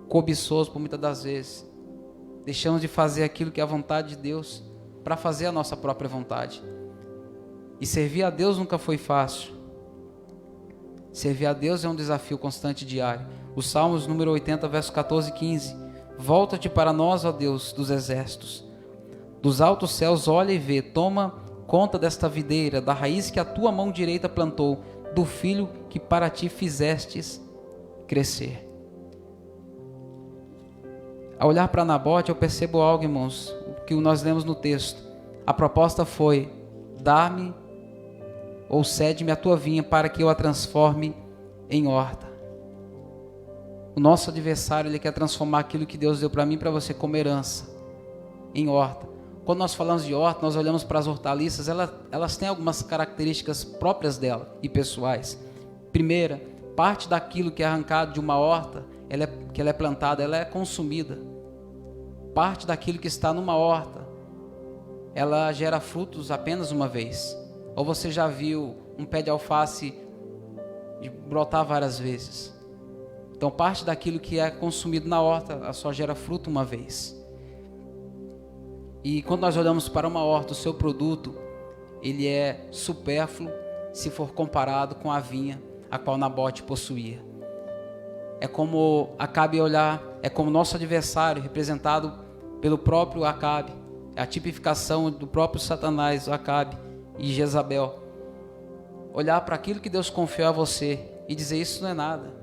cobiçoso, por muitas das vezes deixamos de fazer aquilo que é a vontade de Deus para fazer a nossa própria vontade. E servir a Deus nunca foi fácil. Servir a Deus é um desafio constante diário. O Salmos número 80, verso 14 e 15: volta-te para nós, ó Deus dos exércitos, dos altos céus olha e vê, toma conta desta videira, da raiz que a tua mão direita plantou, do filho que para ti fizestes crescer. Ao olhar para Nabote, eu percebo algo, irmãos, que nós lemos no texto. A proposta foi: dá-me ou cede-me a tua vinha para que eu a transforme em horta. O nosso adversário, ele quer transformar aquilo que Deus deu para mim e para você como herança em horta. Quando nós falamos de horta, nós olhamos para as hortaliças, elas têm algumas características próprias dela e pessoais. Primeira, parte daquilo que é arrancado de uma horta, que ela é plantada, ela é consumida. Parte daquilo que está numa horta, ela gera frutos apenas uma vez. Ou você já viu um pé de alface brotar várias vezes? Então parte daquilo que é consumido na horta, ela só gera fruto uma vez. E quando nós olhamos para uma horta, o seu produto, ele é supérfluo se for comparado com a vinha a qual Nabote possuía. É como Acabe olhar, é como nosso adversário, representado pelo próprio Acabe, é a tipificação do próprio Satanás, Acabe e Jezabel. Olhar para aquilo que Deus confiou a você e dizer: isso não é nada,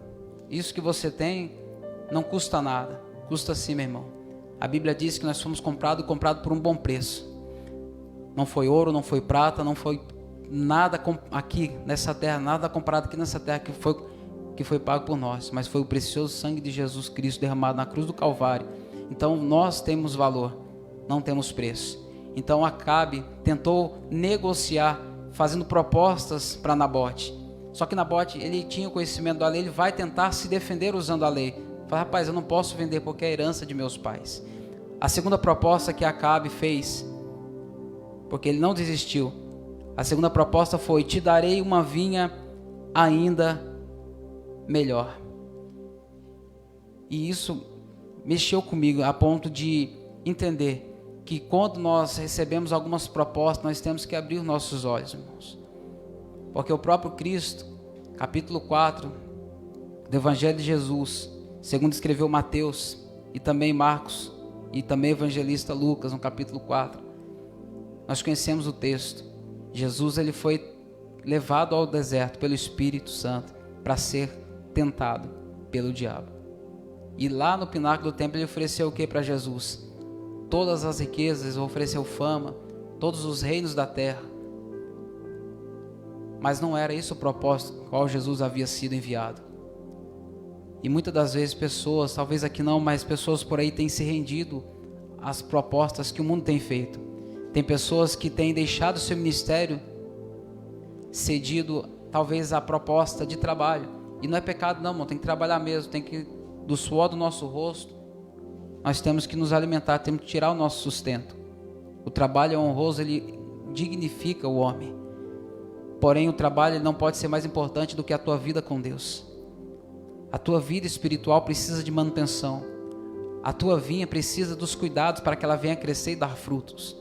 isso que você tem não custa nada. Custa sim, meu irmão. A Bíblia diz que nós fomos comprados por um bom preço. Não foi ouro, não foi prata, não foi nada aqui nessa terra, nada comparado aqui nessa terra que foi pago por nós, mas foi o precioso sangue de Jesus Cristo derramado na cruz do Calvário. Então nós temos valor, não temos preço. Então Acabe tentou negociar, fazendo propostas para Nabote. Só que Nabote, ele tinha o conhecimento da lei, ele vai tentar se defender usando a lei. Fala: rapaz, eu não posso vender porque é a herança de meus pais. A segunda proposta que Acabe fez, porque ele não desistiu, a segunda proposta foi: te darei uma vinha ainda melhor. E isso mexeu comigo a ponto de entender que quando nós recebemos algumas propostas, nós temos que abrir os nossos olhos, irmãos. Porque o próprio Cristo, capítulo 4 do Evangelho de Jesus, segundo escreveu Mateus e também Marcos e também o evangelista Lucas, no capítulo 4, nós conhecemos o texto. Jesus, ele foi levado ao deserto pelo Espírito Santo para ser tentado pelo diabo. E lá no pináculo do templo ele ofereceu o que para Jesus? Todas as riquezas, ofereceu fama, todos os reinos da terra. Mas não era isso o propósito com o qual Jesus havia sido enviado. E muitas das vezes pessoas, talvez aqui não, mas pessoas por aí têm se rendido às propostas que o mundo tem feito. Tem pessoas que têm deixado o seu ministério, cedido talvez à proposta de trabalho. E não é pecado não, irmão, tem que trabalhar mesmo, tem que, do suor do nosso rosto, nós temos que nos alimentar, temos que tirar o nosso sustento. O trabalho é honroso, ele dignifica o homem. Porém, o trabalho ele não pode ser mais importante do que a tua vida com Deus. A tua vida espiritual precisa de manutenção. A tua vinha precisa dos cuidados para que ela venha crescer e dar frutos.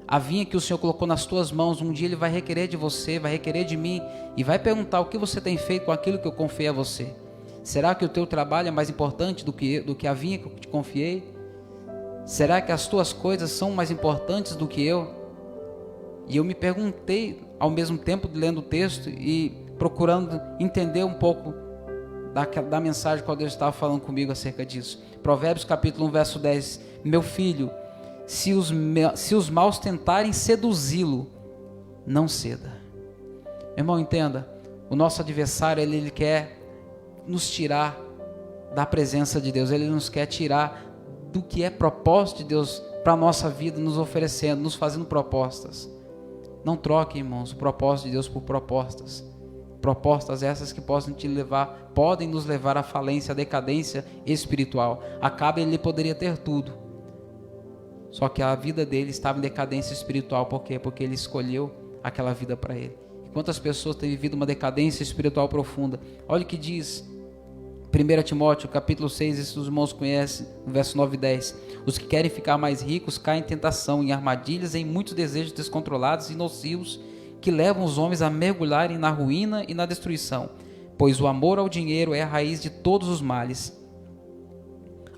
A vinha que o Senhor colocou nas tuas mãos, um dia Ele vai requerer de você, vai requerer de mim e vai perguntar: o que você tem feito com aquilo que eu confiei a você? Será que o teu trabalho é mais importante do que a vinha que eu te confiei? Será que as tuas coisas são mais importantes do que eu? E eu me perguntei, ao mesmo tempo lendo o texto e procurando entender um pouco da mensagem que Deus estava falando comigo acerca disso. Provérbios capítulo 1, verso 10. Meu filho, se os maus tentarem seduzi-lo, não ceda. Meu irmão, entenda, o nosso adversário, ele quer nos tirar da presença de Deus, ele nos quer tirar do que é propósito de Deus para a nossa vida, nos oferecendo, nos fazendo propostas. Não troque, irmãos, o propósito de Deus por propostas. Propostas essas que podem nos levar à falência, à decadência espiritual. Acabe, ele poderia ter tudo, só que a vida dele estava em decadência espiritual. Por quê? Porque ele escolheu aquela vida para ele. E quantas pessoas têm vivido uma decadência espiritual profunda? Olha o que diz 1 Timóteo, capítulo 6, esses os irmãos conhecem, no verso 9 e 10. Os que querem ficar mais ricos caem em tentação, em armadilhas, em muitos desejos descontrolados e nocivos, que levam os homens a mergulharem na ruína e na destruição, pois o amor ao dinheiro é a raiz de todos os males.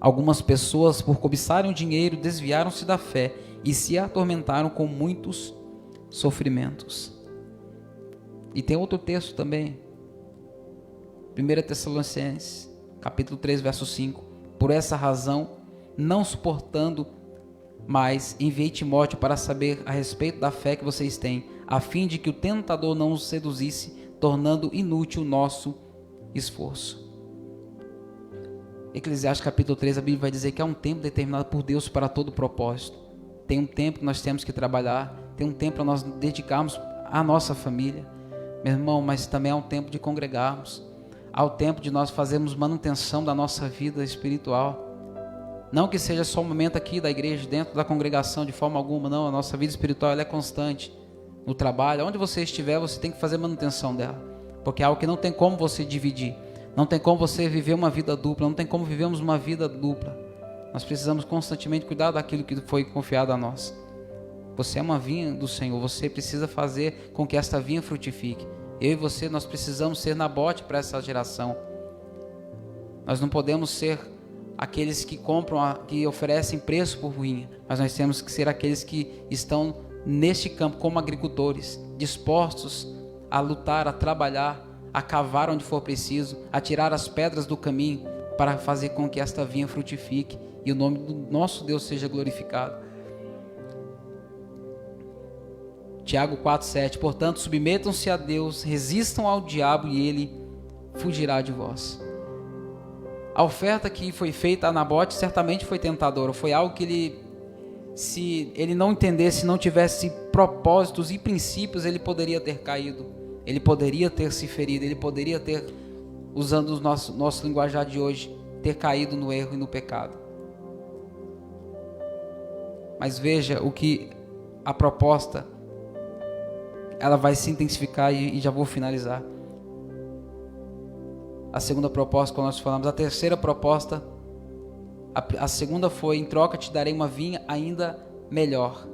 Algumas pessoas, por cobiçarem o dinheiro, desviaram-se da fé e se atormentaram com muitos sofrimentos. E tem outro texto também, 1 Tessalonicenses, capítulo 3, verso 5. Por essa razão, não suportando mais, enviei Timóteo para saber a respeito da fé que vocês têm, a fim de que o tentador não os seduzisse, tornando inútil o nosso esforço. Eclesiastes capítulo 3, a Bíblia vai dizer que há um tempo determinado por Deus para todo propósito. Tem um tempo que nós temos que trabalhar, tem um tempo para nós dedicarmos à nossa família, meu irmão, mas também há um tempo de congregarmos, há o tempo de nós fazermos manutenção da nossa vida espiritual. Não que seja só um momento aqui da igreja, dentro da congregação, de forma alguma, não. A nossa vida espiritual ela é constante. No trabalho, onde você estiver, você tem que fazer manutenção dela, porque é algo que não tem como você dividir, não tem como você viver uma vida dupla, não tem como vivermos uma vida dupla. Nós precisamos constantemente cuidar daquilo que foi confiado a nós. Você é uma vinha do Senhor, você precisa fazer com que esta vinha frutifique. Eu e você, nós precisamos ser Nabote para essa geração. Nós não podemos ser aqueles que compram, que oferecem preço por vinha, mas nós temos que ser aqueles que estão neste campo como agricultores, dispostos a lutar, a trabalhar, a cavar onde for preciso, a tirar as pedras do caminho para fazer com que esta vinha frutifique e o nome do nosso Deus seja glorificado. Tiago 4,7. Portanto, submetam-se a Deus, resistam ao diabo e ele fugirá de vós. A oferta que foi feita a Nabote certamente foi tentadora, foi algo que ele, se ele não entendesse, não tivesse propósitos e princípios, ele poderia ter caído, ele poderia ter se ferido, ele poderia ter, usando o nosso linguajar de hoje, ter caído no erro e no pecado. Mas veja o que a proposta, ela vai se intensificar e já vou finalizar. A segunda proposta, quando nós falamos, a terceira proposta, a segunda foi: em troca te darei uma vinha ainda melhor.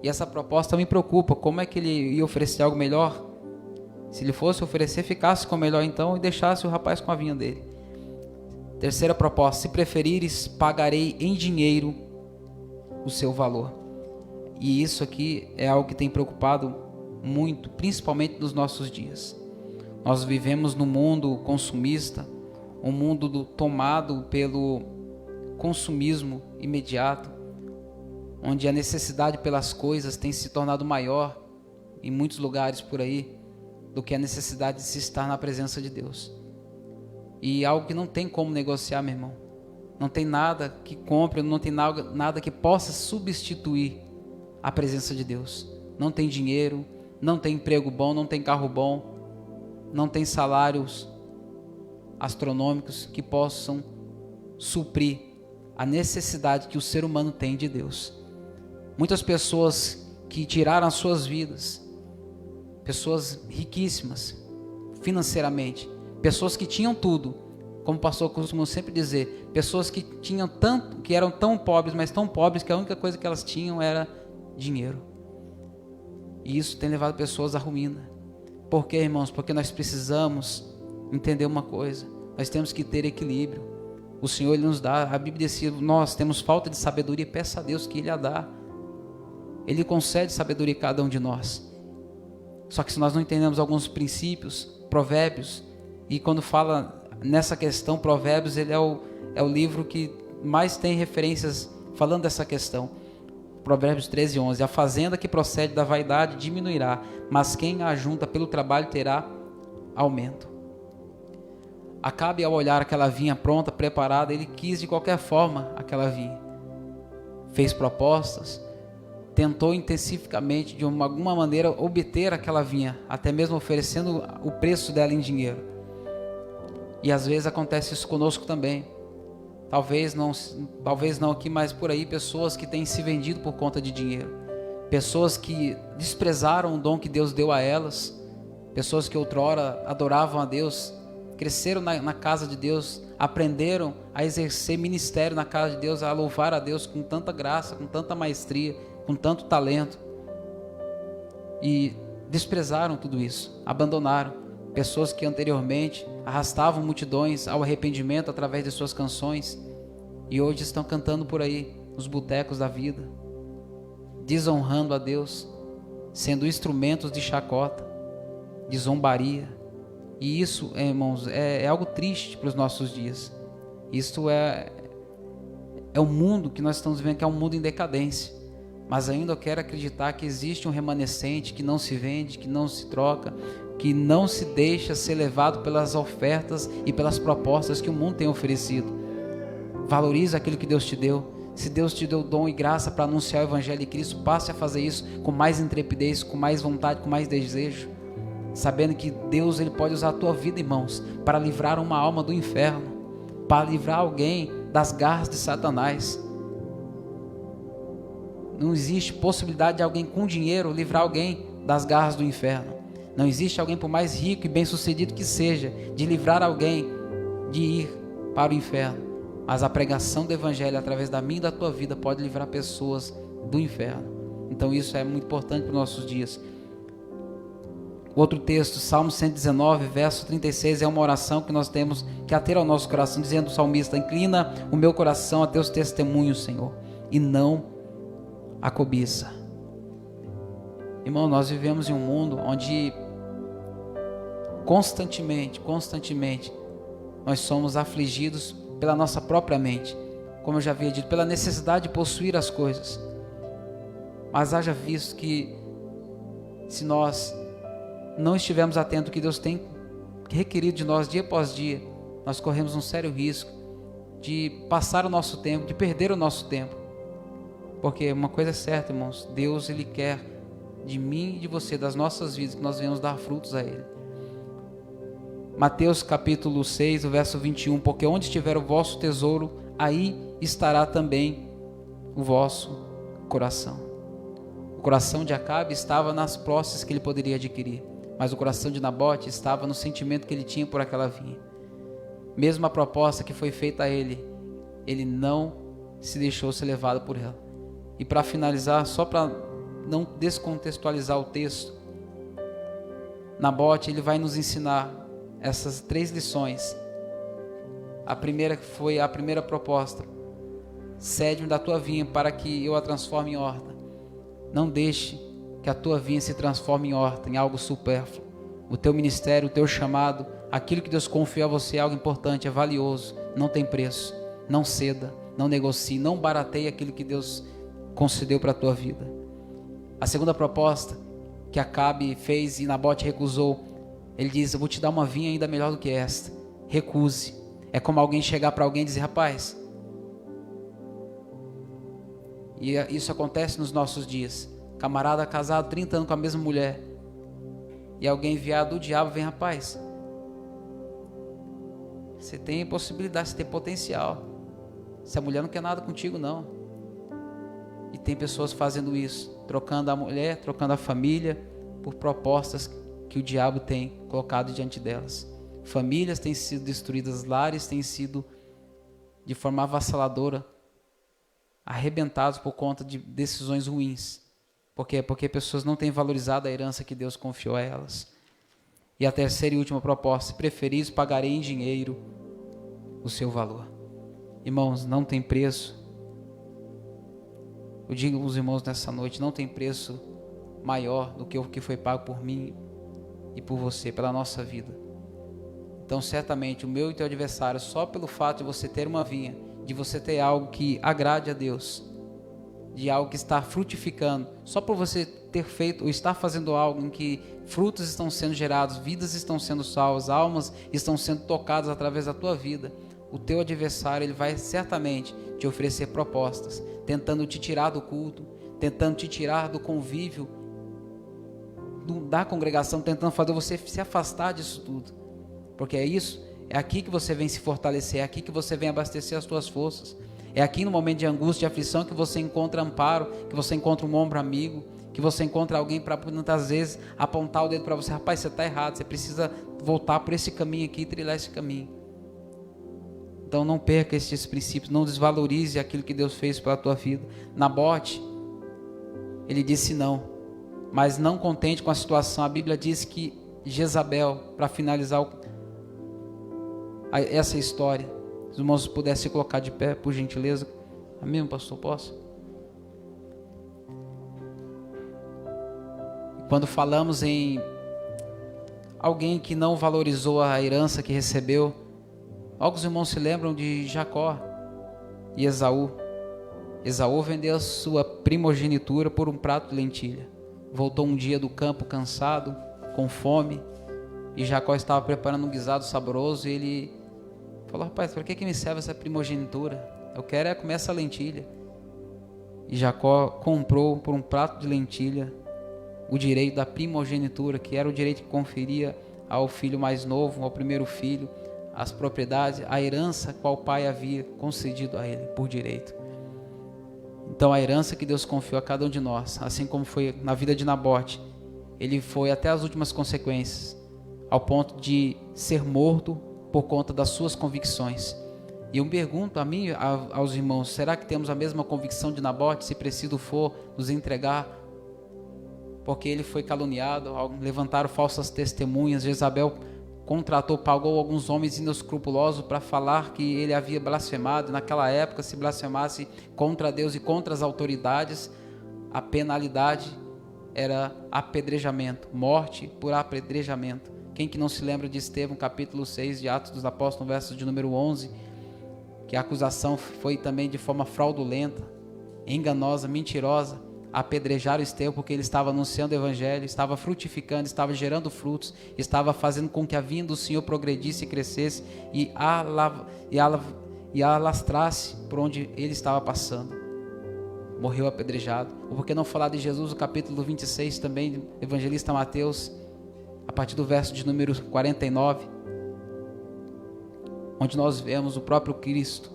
E essa proposta me preocupa, como é que ele ia oferecer algo melhor? Se ele fosse oferecer, ficasse com o melhor então e deixasse o rapaz com a vinha dele. Terceira proposta: se preferires, pagarei em dinheiro o seu valor. E isso aqui é algo que tem preocupado muito, principalmente nos nossos dias. Nós vivemos num mundo consumista, um mundo tomado pelo consumismo imediato, onde a necessidade pelas coisas tem se tornado maior em muitos lugares por aí do que a necessidade de se estar na presença de Deus. E algo que não tem como negociar, meu irmão. Não tem nada que compre, não tem nada que possa substituir a presença de Deus. Não tem dinheiro, não tem emprego bom, não tem carro bom, não tem salários astronômicos que possam suprir a necessidade que o ser humano tem de Deus. Muitas pessoas que tiraram as suas vidas, pessoas riquíssimas financeiramente, pessoas que tinham tudo, como o pastor costuma sempre dizer, pessoas que tinham tanto, que eram tão pobres, mas tão pobres que a única coisa que elas tinham era dinheiro. E isso tem levado pessoas à ruína. Por quê, irmãos? Porque nós precisamos entender uma coisa: nós temos que ter equilíbrio. O Senhor Ele nos dá, a Bíblia diz: nós temos falta de sabedoria, peça a Deus que Ele a dá. Ele concede sabedoria a cada um de nós. Só que se nós não entendemos alguns princípios, provérbios, e quando fala nessa questão, provérbios, ele é o livro que mais tem referências falando dessa questão. Provérbios 13:11, a fazenda que procede da vaidade diminuirá, mas quem a ajunta pelo trabalho terá aumento. Acabe ao olhar aquela vinha pronta, preparada, ele quis de qualquer forma aquela vinha. Fez propostas, tentou intensificamente, de alguma maneira, obter aquela vinha, até mesmo oferecendo o preço dela em dinheiro. E às vezes acontece isso conosco também. Talvez não aqui, mas por aí, pessoas que têm se vendido por conta de dinheiro. Pessoas que desprezaram o dom que Deus deu a elas. Pessoas que outrora adoravam a Deus, cresceram na casa de Deus, aprenderam a exercer ministério na casa de Deus, a louvar a Deus com tanta graça, com tanta maestria, com tanto talento. E desprezaram tudo isso, abandonaram. Pessoas que anteriormente arrastavam multidões ao arrependimento através de suas canções, e hoje estão cantando por aí, nos botecos da vida, desonrando a Deus, sendo instrumentos de chacota, de zombaria. E isso, irmãos, é algo triste para os nossos dias. Isso é o mundo que nós estamos vivendo, que é um mundo em decadência. Mas ainda eu quero acreditar que existe um remanescente que não se vende, que não se troca, que não se deixa ser levado pelas ofertas e pelas propostas que o mundo tem oferecido. Valorize aquilo que Deus te deu. Se Deus te deu dom e graça para anunciar o Evangelho de Cristo, passe a fazer isso com mais intrepidez, com mais vontade, com mais desejo, sabendo que Deus, Ele pode usar a tua vida, irmãos, para livrar uma alma do inferno, para livrar alguém das garras de Satanás. Não existe possibilidade de alguém com dinheiro livrar alguém das garras do inferno. Não existe alguém, por mais rico e bem sucedido que seja, de livrar alguém de ir para o inferno. Mas a pregação do Evangelho através da minha e da tua vida pode livrar pessoas do inferno. Então isso é muito importante para os nossos dias. O outro texto, Salmo 119, verso 36, é uma oração que nós temos que ater ao nosso coração, dizendo o salmista: inclina o meu coração a teus testemunhos, Senhor, e não a cobiça. Irmão, nós vivemos em um mundo onde constantemente nós somos afligidos pela nossa própria mente, como eu já havia dito, pela necessidade de possuir as coisas. Mas haja visto que se nós não estivermos atentos ao que Deus tem requerido de nós dia após dia, nós corremos um sério risco de passar o nosso tempo, de perder o nosso tempo. Porque uma coisa é certa, irmãos, Deus, Ele quer de mim e de você, das nossas vidas, que nós venhamos dar frutos a Ele. Mateus capítulo 6, o verso 21, porque onde estiver o vosso tesouro, aí estará também o vosso coração. O coração de Acabe estava nas posses que ele poderia adquirir, mas o coração de Nabote estava no sentimento que ele tinha por aquela vinha. Mesmo a proposta que foi feita a ele, ele não se deixou ser levado por ela. E para finalizar, só para não descontextualizar o texto, Nabote, ele vai nos ensinar essas 3 lições. A primeira foi a primeira proposta: cede-me da tua vinha para que eu a transforme em horta. Não deixe que a tua vinha se transforme em horta, em algo supérfluo. O teu ministério, o teu chamado, aquilo que Deus confiou a você é algo importante, é valioso, não tem preço. Não ceda, não negocie, não barateie aquilo que Deus concedeu para a tua vida. A segunda proposta que Acabe fez e Nabote recusou, ele diz: eu vou te dar uma vinha ainda melhor do que esta. Recuse. É como alguém chegar para alguém e dizer: rapaz, e isso acontece nos nossos dias, camarada casado 30 anos com a mesma mulher, e alguém enviado do diabo vem: rapaz, você tem possibilidade, você tem potencial, se a mulher não quer nada contigo não. E tem pessoas fazendo isso, trocando a mulher, trocando a família por propostas que o diabo tem colocado diante delas. Famílias têm sido destruídas, lares têm sido de forma avassaladora arrebentados por conta de decisões ruins. Por quê? Porque pessoas não têm valorizado a herança que Deus confiou a elas. E a terceira e última proposta: se preferis, pagarei em dinheiro o seu valor. Irmãos, não tem preço. Eu digo aos irmãos nessa noite, não tem preço maior do que o que foi pago por mim e por você, pela nossa vida. Então certamente o meu e teu adversário, só pelo fato de você ter uma vinha, de você ter algo que agrade a Deus, de algo que está frutificando, só por você ter feito ou estar fazendo algo em que frutos estão sendo gerados, vidas estão sendo salvas, almas estão sendo tocadas através da tua vida, o teu adversário, ele vai certamente te oferecer propostas, tentando te tirar do culto, tentando te tirar do convívio, da congregação, tentando fazer você se afastar disso tudo. Porque é isso, é aqui que você vem se fortalecer, é aqui que você vem abastecer as suas forças. É aqui no momento de angústia, de aflição, que você encontra amparo, que você encontra um ombro amigo, que você encontra alguém para muitas vezes apontar o dedo para você. Rapaz, você está errado, você precisa voltar por esse caminho aqui e trilhar esse caminho. Então não perca esses princípios, não desvalorize aquilo que Deus fez pela tua vida. Nabote, ele disse não, mas não contente com a situação, a Bíblia diz que Jezabel, para finalizar essa história, se os irmãos pudessem se colocar de pé, por gentileza. Amém, pastor? Posso? Quando falamos em alguém que não valorizou a herança que recebeu, alguns irmãos se lembram de Jacó e Esaú. Esaú vendeu a sua primogenitura por um prato de lentilha. Voltou um dia do campo cansado, com fome, e Jacó estava preparando um guisado saboroso, e ele falou: rapaz, para que me serve essa primogenitura? Eu quero é comer essa lentilha. E Jacó comprou por um prato de lentilha o direito da primogenitura, que era o direito que conferia ao filho mais novo, ao primeiro filho, as propriedades, a herança qual o pai havia concedido a ele por direito. Então a herança que Deus confiou a cada um de nós, assim como foi na vida de Nabote, ele foi até as últimas consequências, ao ponto de ser morto por conta das suas convicções. E eu pergunto a mim, aos irmãos, será que temos a mesma convicção de Nabote, se preciso for nos entregar? Porque ele foi caluniado, levantaram falsas testemunhas, Jezabel pagou alguns homens inescrupulosos para falar que ele havia blasfemado. Naquela época, se blasfemasse contra Deus e contra as autoridades, a penalidade era apedrejamento, morte por apedrejamento. Quem que não se lembra de Estevão, capítulo 6 de Atos dos Apóstolos, verso de número 11, que a acusação foi também de forma fraudulenta, enganosa, mentirosa. Apedrejaram Estevão porque ele estava anunciando o evangelho, estava frutificando, estava gerando frutos, estava fazendo com que a vinda do Senhor progredisse e crescesse e alastrasse por onde ele estava passando. Morreu apedrejado. Ou por que não falar de Jesus, o capítulo 26 também, do evangelista Mateus, a partir do verso de número 49, onde nós vemos o próprio Cristo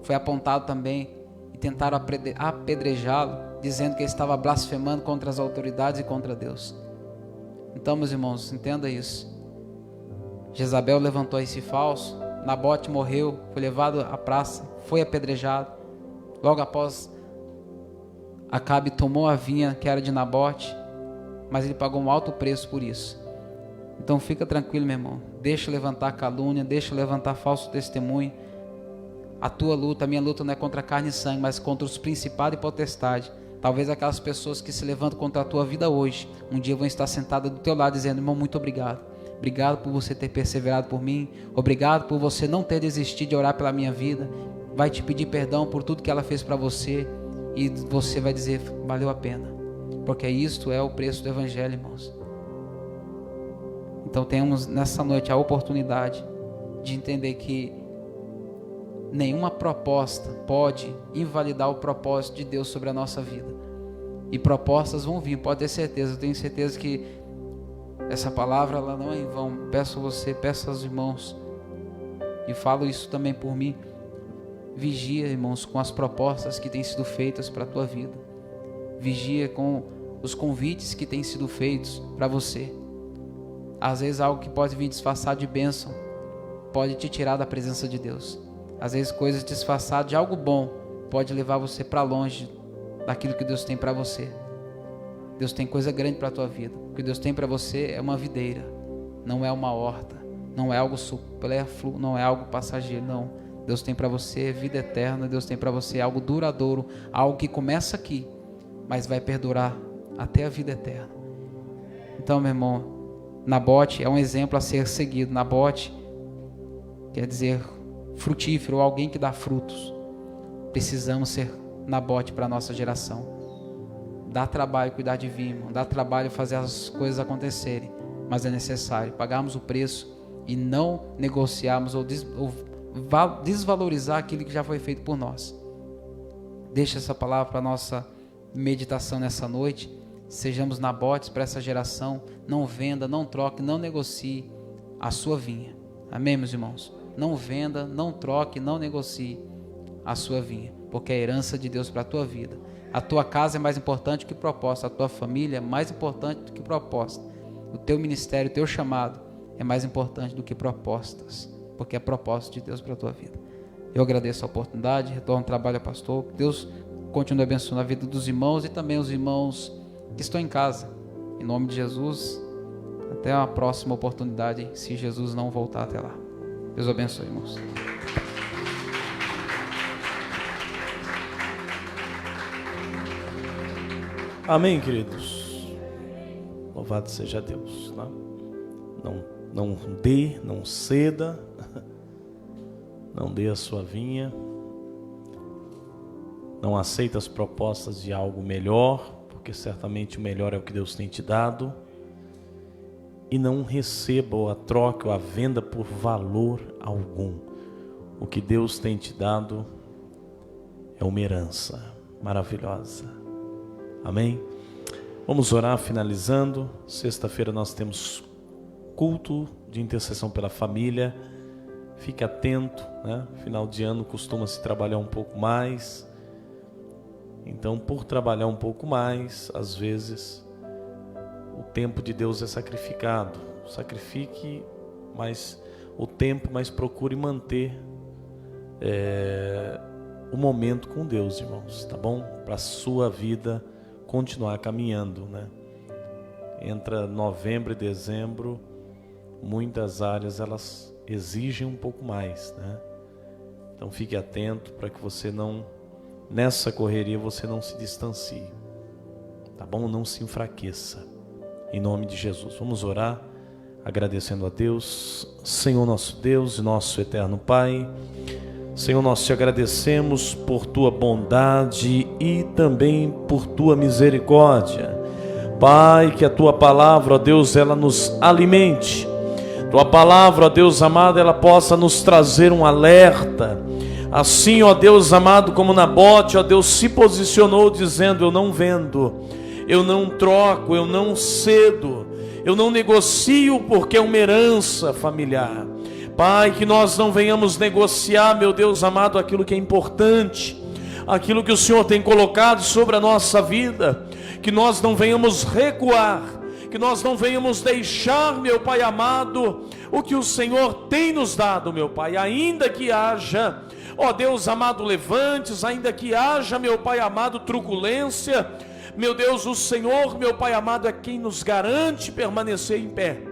foi apontado também e tentaram apedrejá-lo, dizendo que ele estava blasfemando contra as autoridades e contra Deus. Então, meus irmãos, entenda isso. Jezabel levantou esse falso, Nabote morreu, foi levado à praça, foi apedrejado. Logo após, Acabe tomou a vinha que era de Nabote, mas ele pagou um alto preço por isso. Então fica tranquilo, meu irmão, deixa levantar calúnia, deixa levantar falso testemunho. A tua luta, a minha luta não é contra carne e sangue, mas contra os principados e potestades. Talvez aquelas pessoas que se levantam contra a tua vida hoje, um dia vão estar sentadas do teu lado dizendo: irmão, muito obrigado. Obrigado por você ter perseverado por mim. Obrigado por você não ter desistido de orar pela minha vida. Vai te pedir perdão por tudo que ela fez para você. E você vai dizer: valeu a pena. Porque isto é o preço do evangelho, irmãos. Então temos nessa noite a oportunidade de entender que nenhuma proposta pode invalidar o propósito de Deus sobre a nossa vida. E propostas vão vir, pode ter certeza. Eu tenho certeza que essa palavra ela não é em vão. Peço a você, peço aos irmãos, e falo isso também por mim. Vigia, irmãos, com as propostas que têm sido feitas para a tua vida. Vigia com os convites que têm sido feitos para você. Às vezes algo que pode vir disfarçado de bênção pode te tirar da presença de Deus. Às vezes coisas disfarçadas de algo bom pode levar você para longe daquilo que Deus tem para você. Deus tem coisa grande para a tua vida. O que Deus tem para você é uma videira, não é uma horta, não é algo supérfluo, não é algo passageiro, não. Deus tem para você vida eterna, Deus tem para você algo duradouro, algo que começa aqui, mas vai perdurar até a vida eterna. Então, meu irmão, Nabote é um exemplo a ser seguido. Nabote quer dizer frutífero, alguém que dá frutos. Precisamos ser Nabote para a nossa geração. Dá trabalho cuidar de vinho, irmão. Dá trabalho fazer as coisas acontecerem, mas é necessário pagarmos o preço e não negociarmos ou desvalorizar aquilo que já foi feito por nós. Deixa essa palavra para a nossa meditação nessa noite, sejamos nabotes para essa geração. Não venda, não troque, não negocie a sua vinha. Amém, meus irmãos? Não venda, não troque, não negocie a sua vinha, porque é a herança de Deus para a tua vida. A tua casa é mais importante que proposta, a tua família é mais importante do que proposta, o teu ministério, o teu chamado é mais importante do que propostas, porque é propósito de Deus para a tua vida. Eu agradeço a oportunidade, retorno ao trabalho ao pastor, que Deus continue abençoando a vida dos irmãos e também os irmãos que estão em casa. Em nome de Jesus, até a próxima oportunidade, se Jesus não voltar até lá. Deus abençoe, irmãos. Amém, queridos. Louvado seja Deus. Tá? Não dê, não ceda, não dê a sua vinha, não aceite as propostas de algo melhor, porque certamente o melhor é o que Deus tem te dado, e não receba ou a troca ou a venda por valor algum. O que Deus tem te dado é uma herança maravilhosa. Amém? Vamos orar finalizando. Sexta-feira nós temos culto de intercessão pela família. Fique atento, né? Final de ano costuma-se trabalhar um pouco mais. Então, por trabalhar um pouco mais, às vezes o tempo de Deus é sacrificado. Sacrifique mais o tempo, mas procure manter o momento com Deus, irmãos, tá bom? Para a sua vida continuar caminhando, né? Entra novembro e dezembro, muitas áreas elas exigem um pouco mais, né? Então fique atento para que você não, nessa correria, você não se distancie, tá bom? Não se enfraqueça, em nome de Jesus. Vamos orar, agradecendo a Deus. Senhor nosso Deus e nosso eterno Pai, Senhor, nós te agradecemos por tua bondade e também por tua misericórdia. Pai, que a tua palavra, ó Deus, ela nos alimente. Tua palavra, ó Deus amado, ela possa nos trazer um alerta. Assim, ó Deus amado, como Nabote, ó Deus, se posicionou dizendo: eu não vendo, eu não troco, eu não cedo, eu não negocio, porque é uma herança familiar. Pai, que nós não venhamos negociar, meu Deus amado, aquilo que é importante, aquilo que o Senhor tem colocado sobre a nossa vida, que nós não venhamos recuar, que nós não venhamos deixar, meu Pai amado, o que o Senhor tem nos dado, meu Pai, ainda que haja, ó Deus amado, levantes, ainda que haja, meu Pai amado, truculência, meu Deus, o Senhor, meu Pai amado, é quem nos garante permanecer em pé.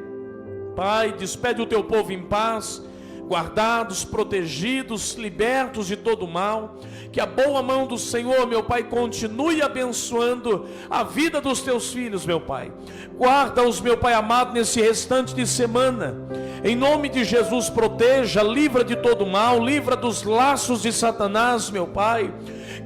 Pai, despede o teu povo em paz, guardados, protegidos, libertos de todo mal. Que a boa mão do Senhor, meu Pai, continue abençoando a vida dos teus filhos, meu Pai. Guarda-os, meu Pai amado, nesse restante de semana. Em nome de Jesus, proteja, livra de todo mal, livra dos laços de Satanás, meu Pai.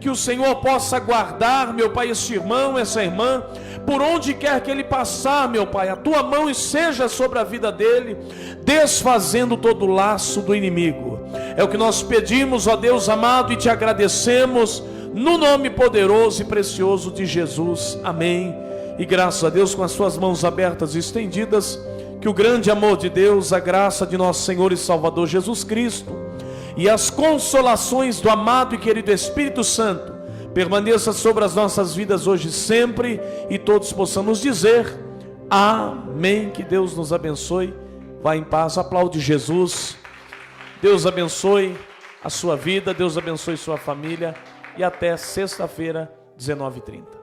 Que o Senhor possa guardar, meu Pai, esse irmão, essa irmã, por onde quer que ele passar, meu Pai, a tua mão esteja sobre a vida dele, desfazendo todo o laço do inimigo. É o que nós pedimos, ó Deus amado, e te agradecemos, no nome poderoso e precioso de Jesus. Amém. E graças a Deus, com as suas mãos abertas e estendidas, que o grande amor de Deus, a graça de nosso Senhor e Salvador Jesus Cristo, e as consolações do amado e querido Espírito Santo permaneça sobre as nossas vidas hoje e sempre, e todos possamos dizer amém. Que Deus nos abençoe. Vá em paz, aplaude Jesus. Deus abençoe a sua vida, Deus abençoe sua família, e até sexta-feira, 19h30.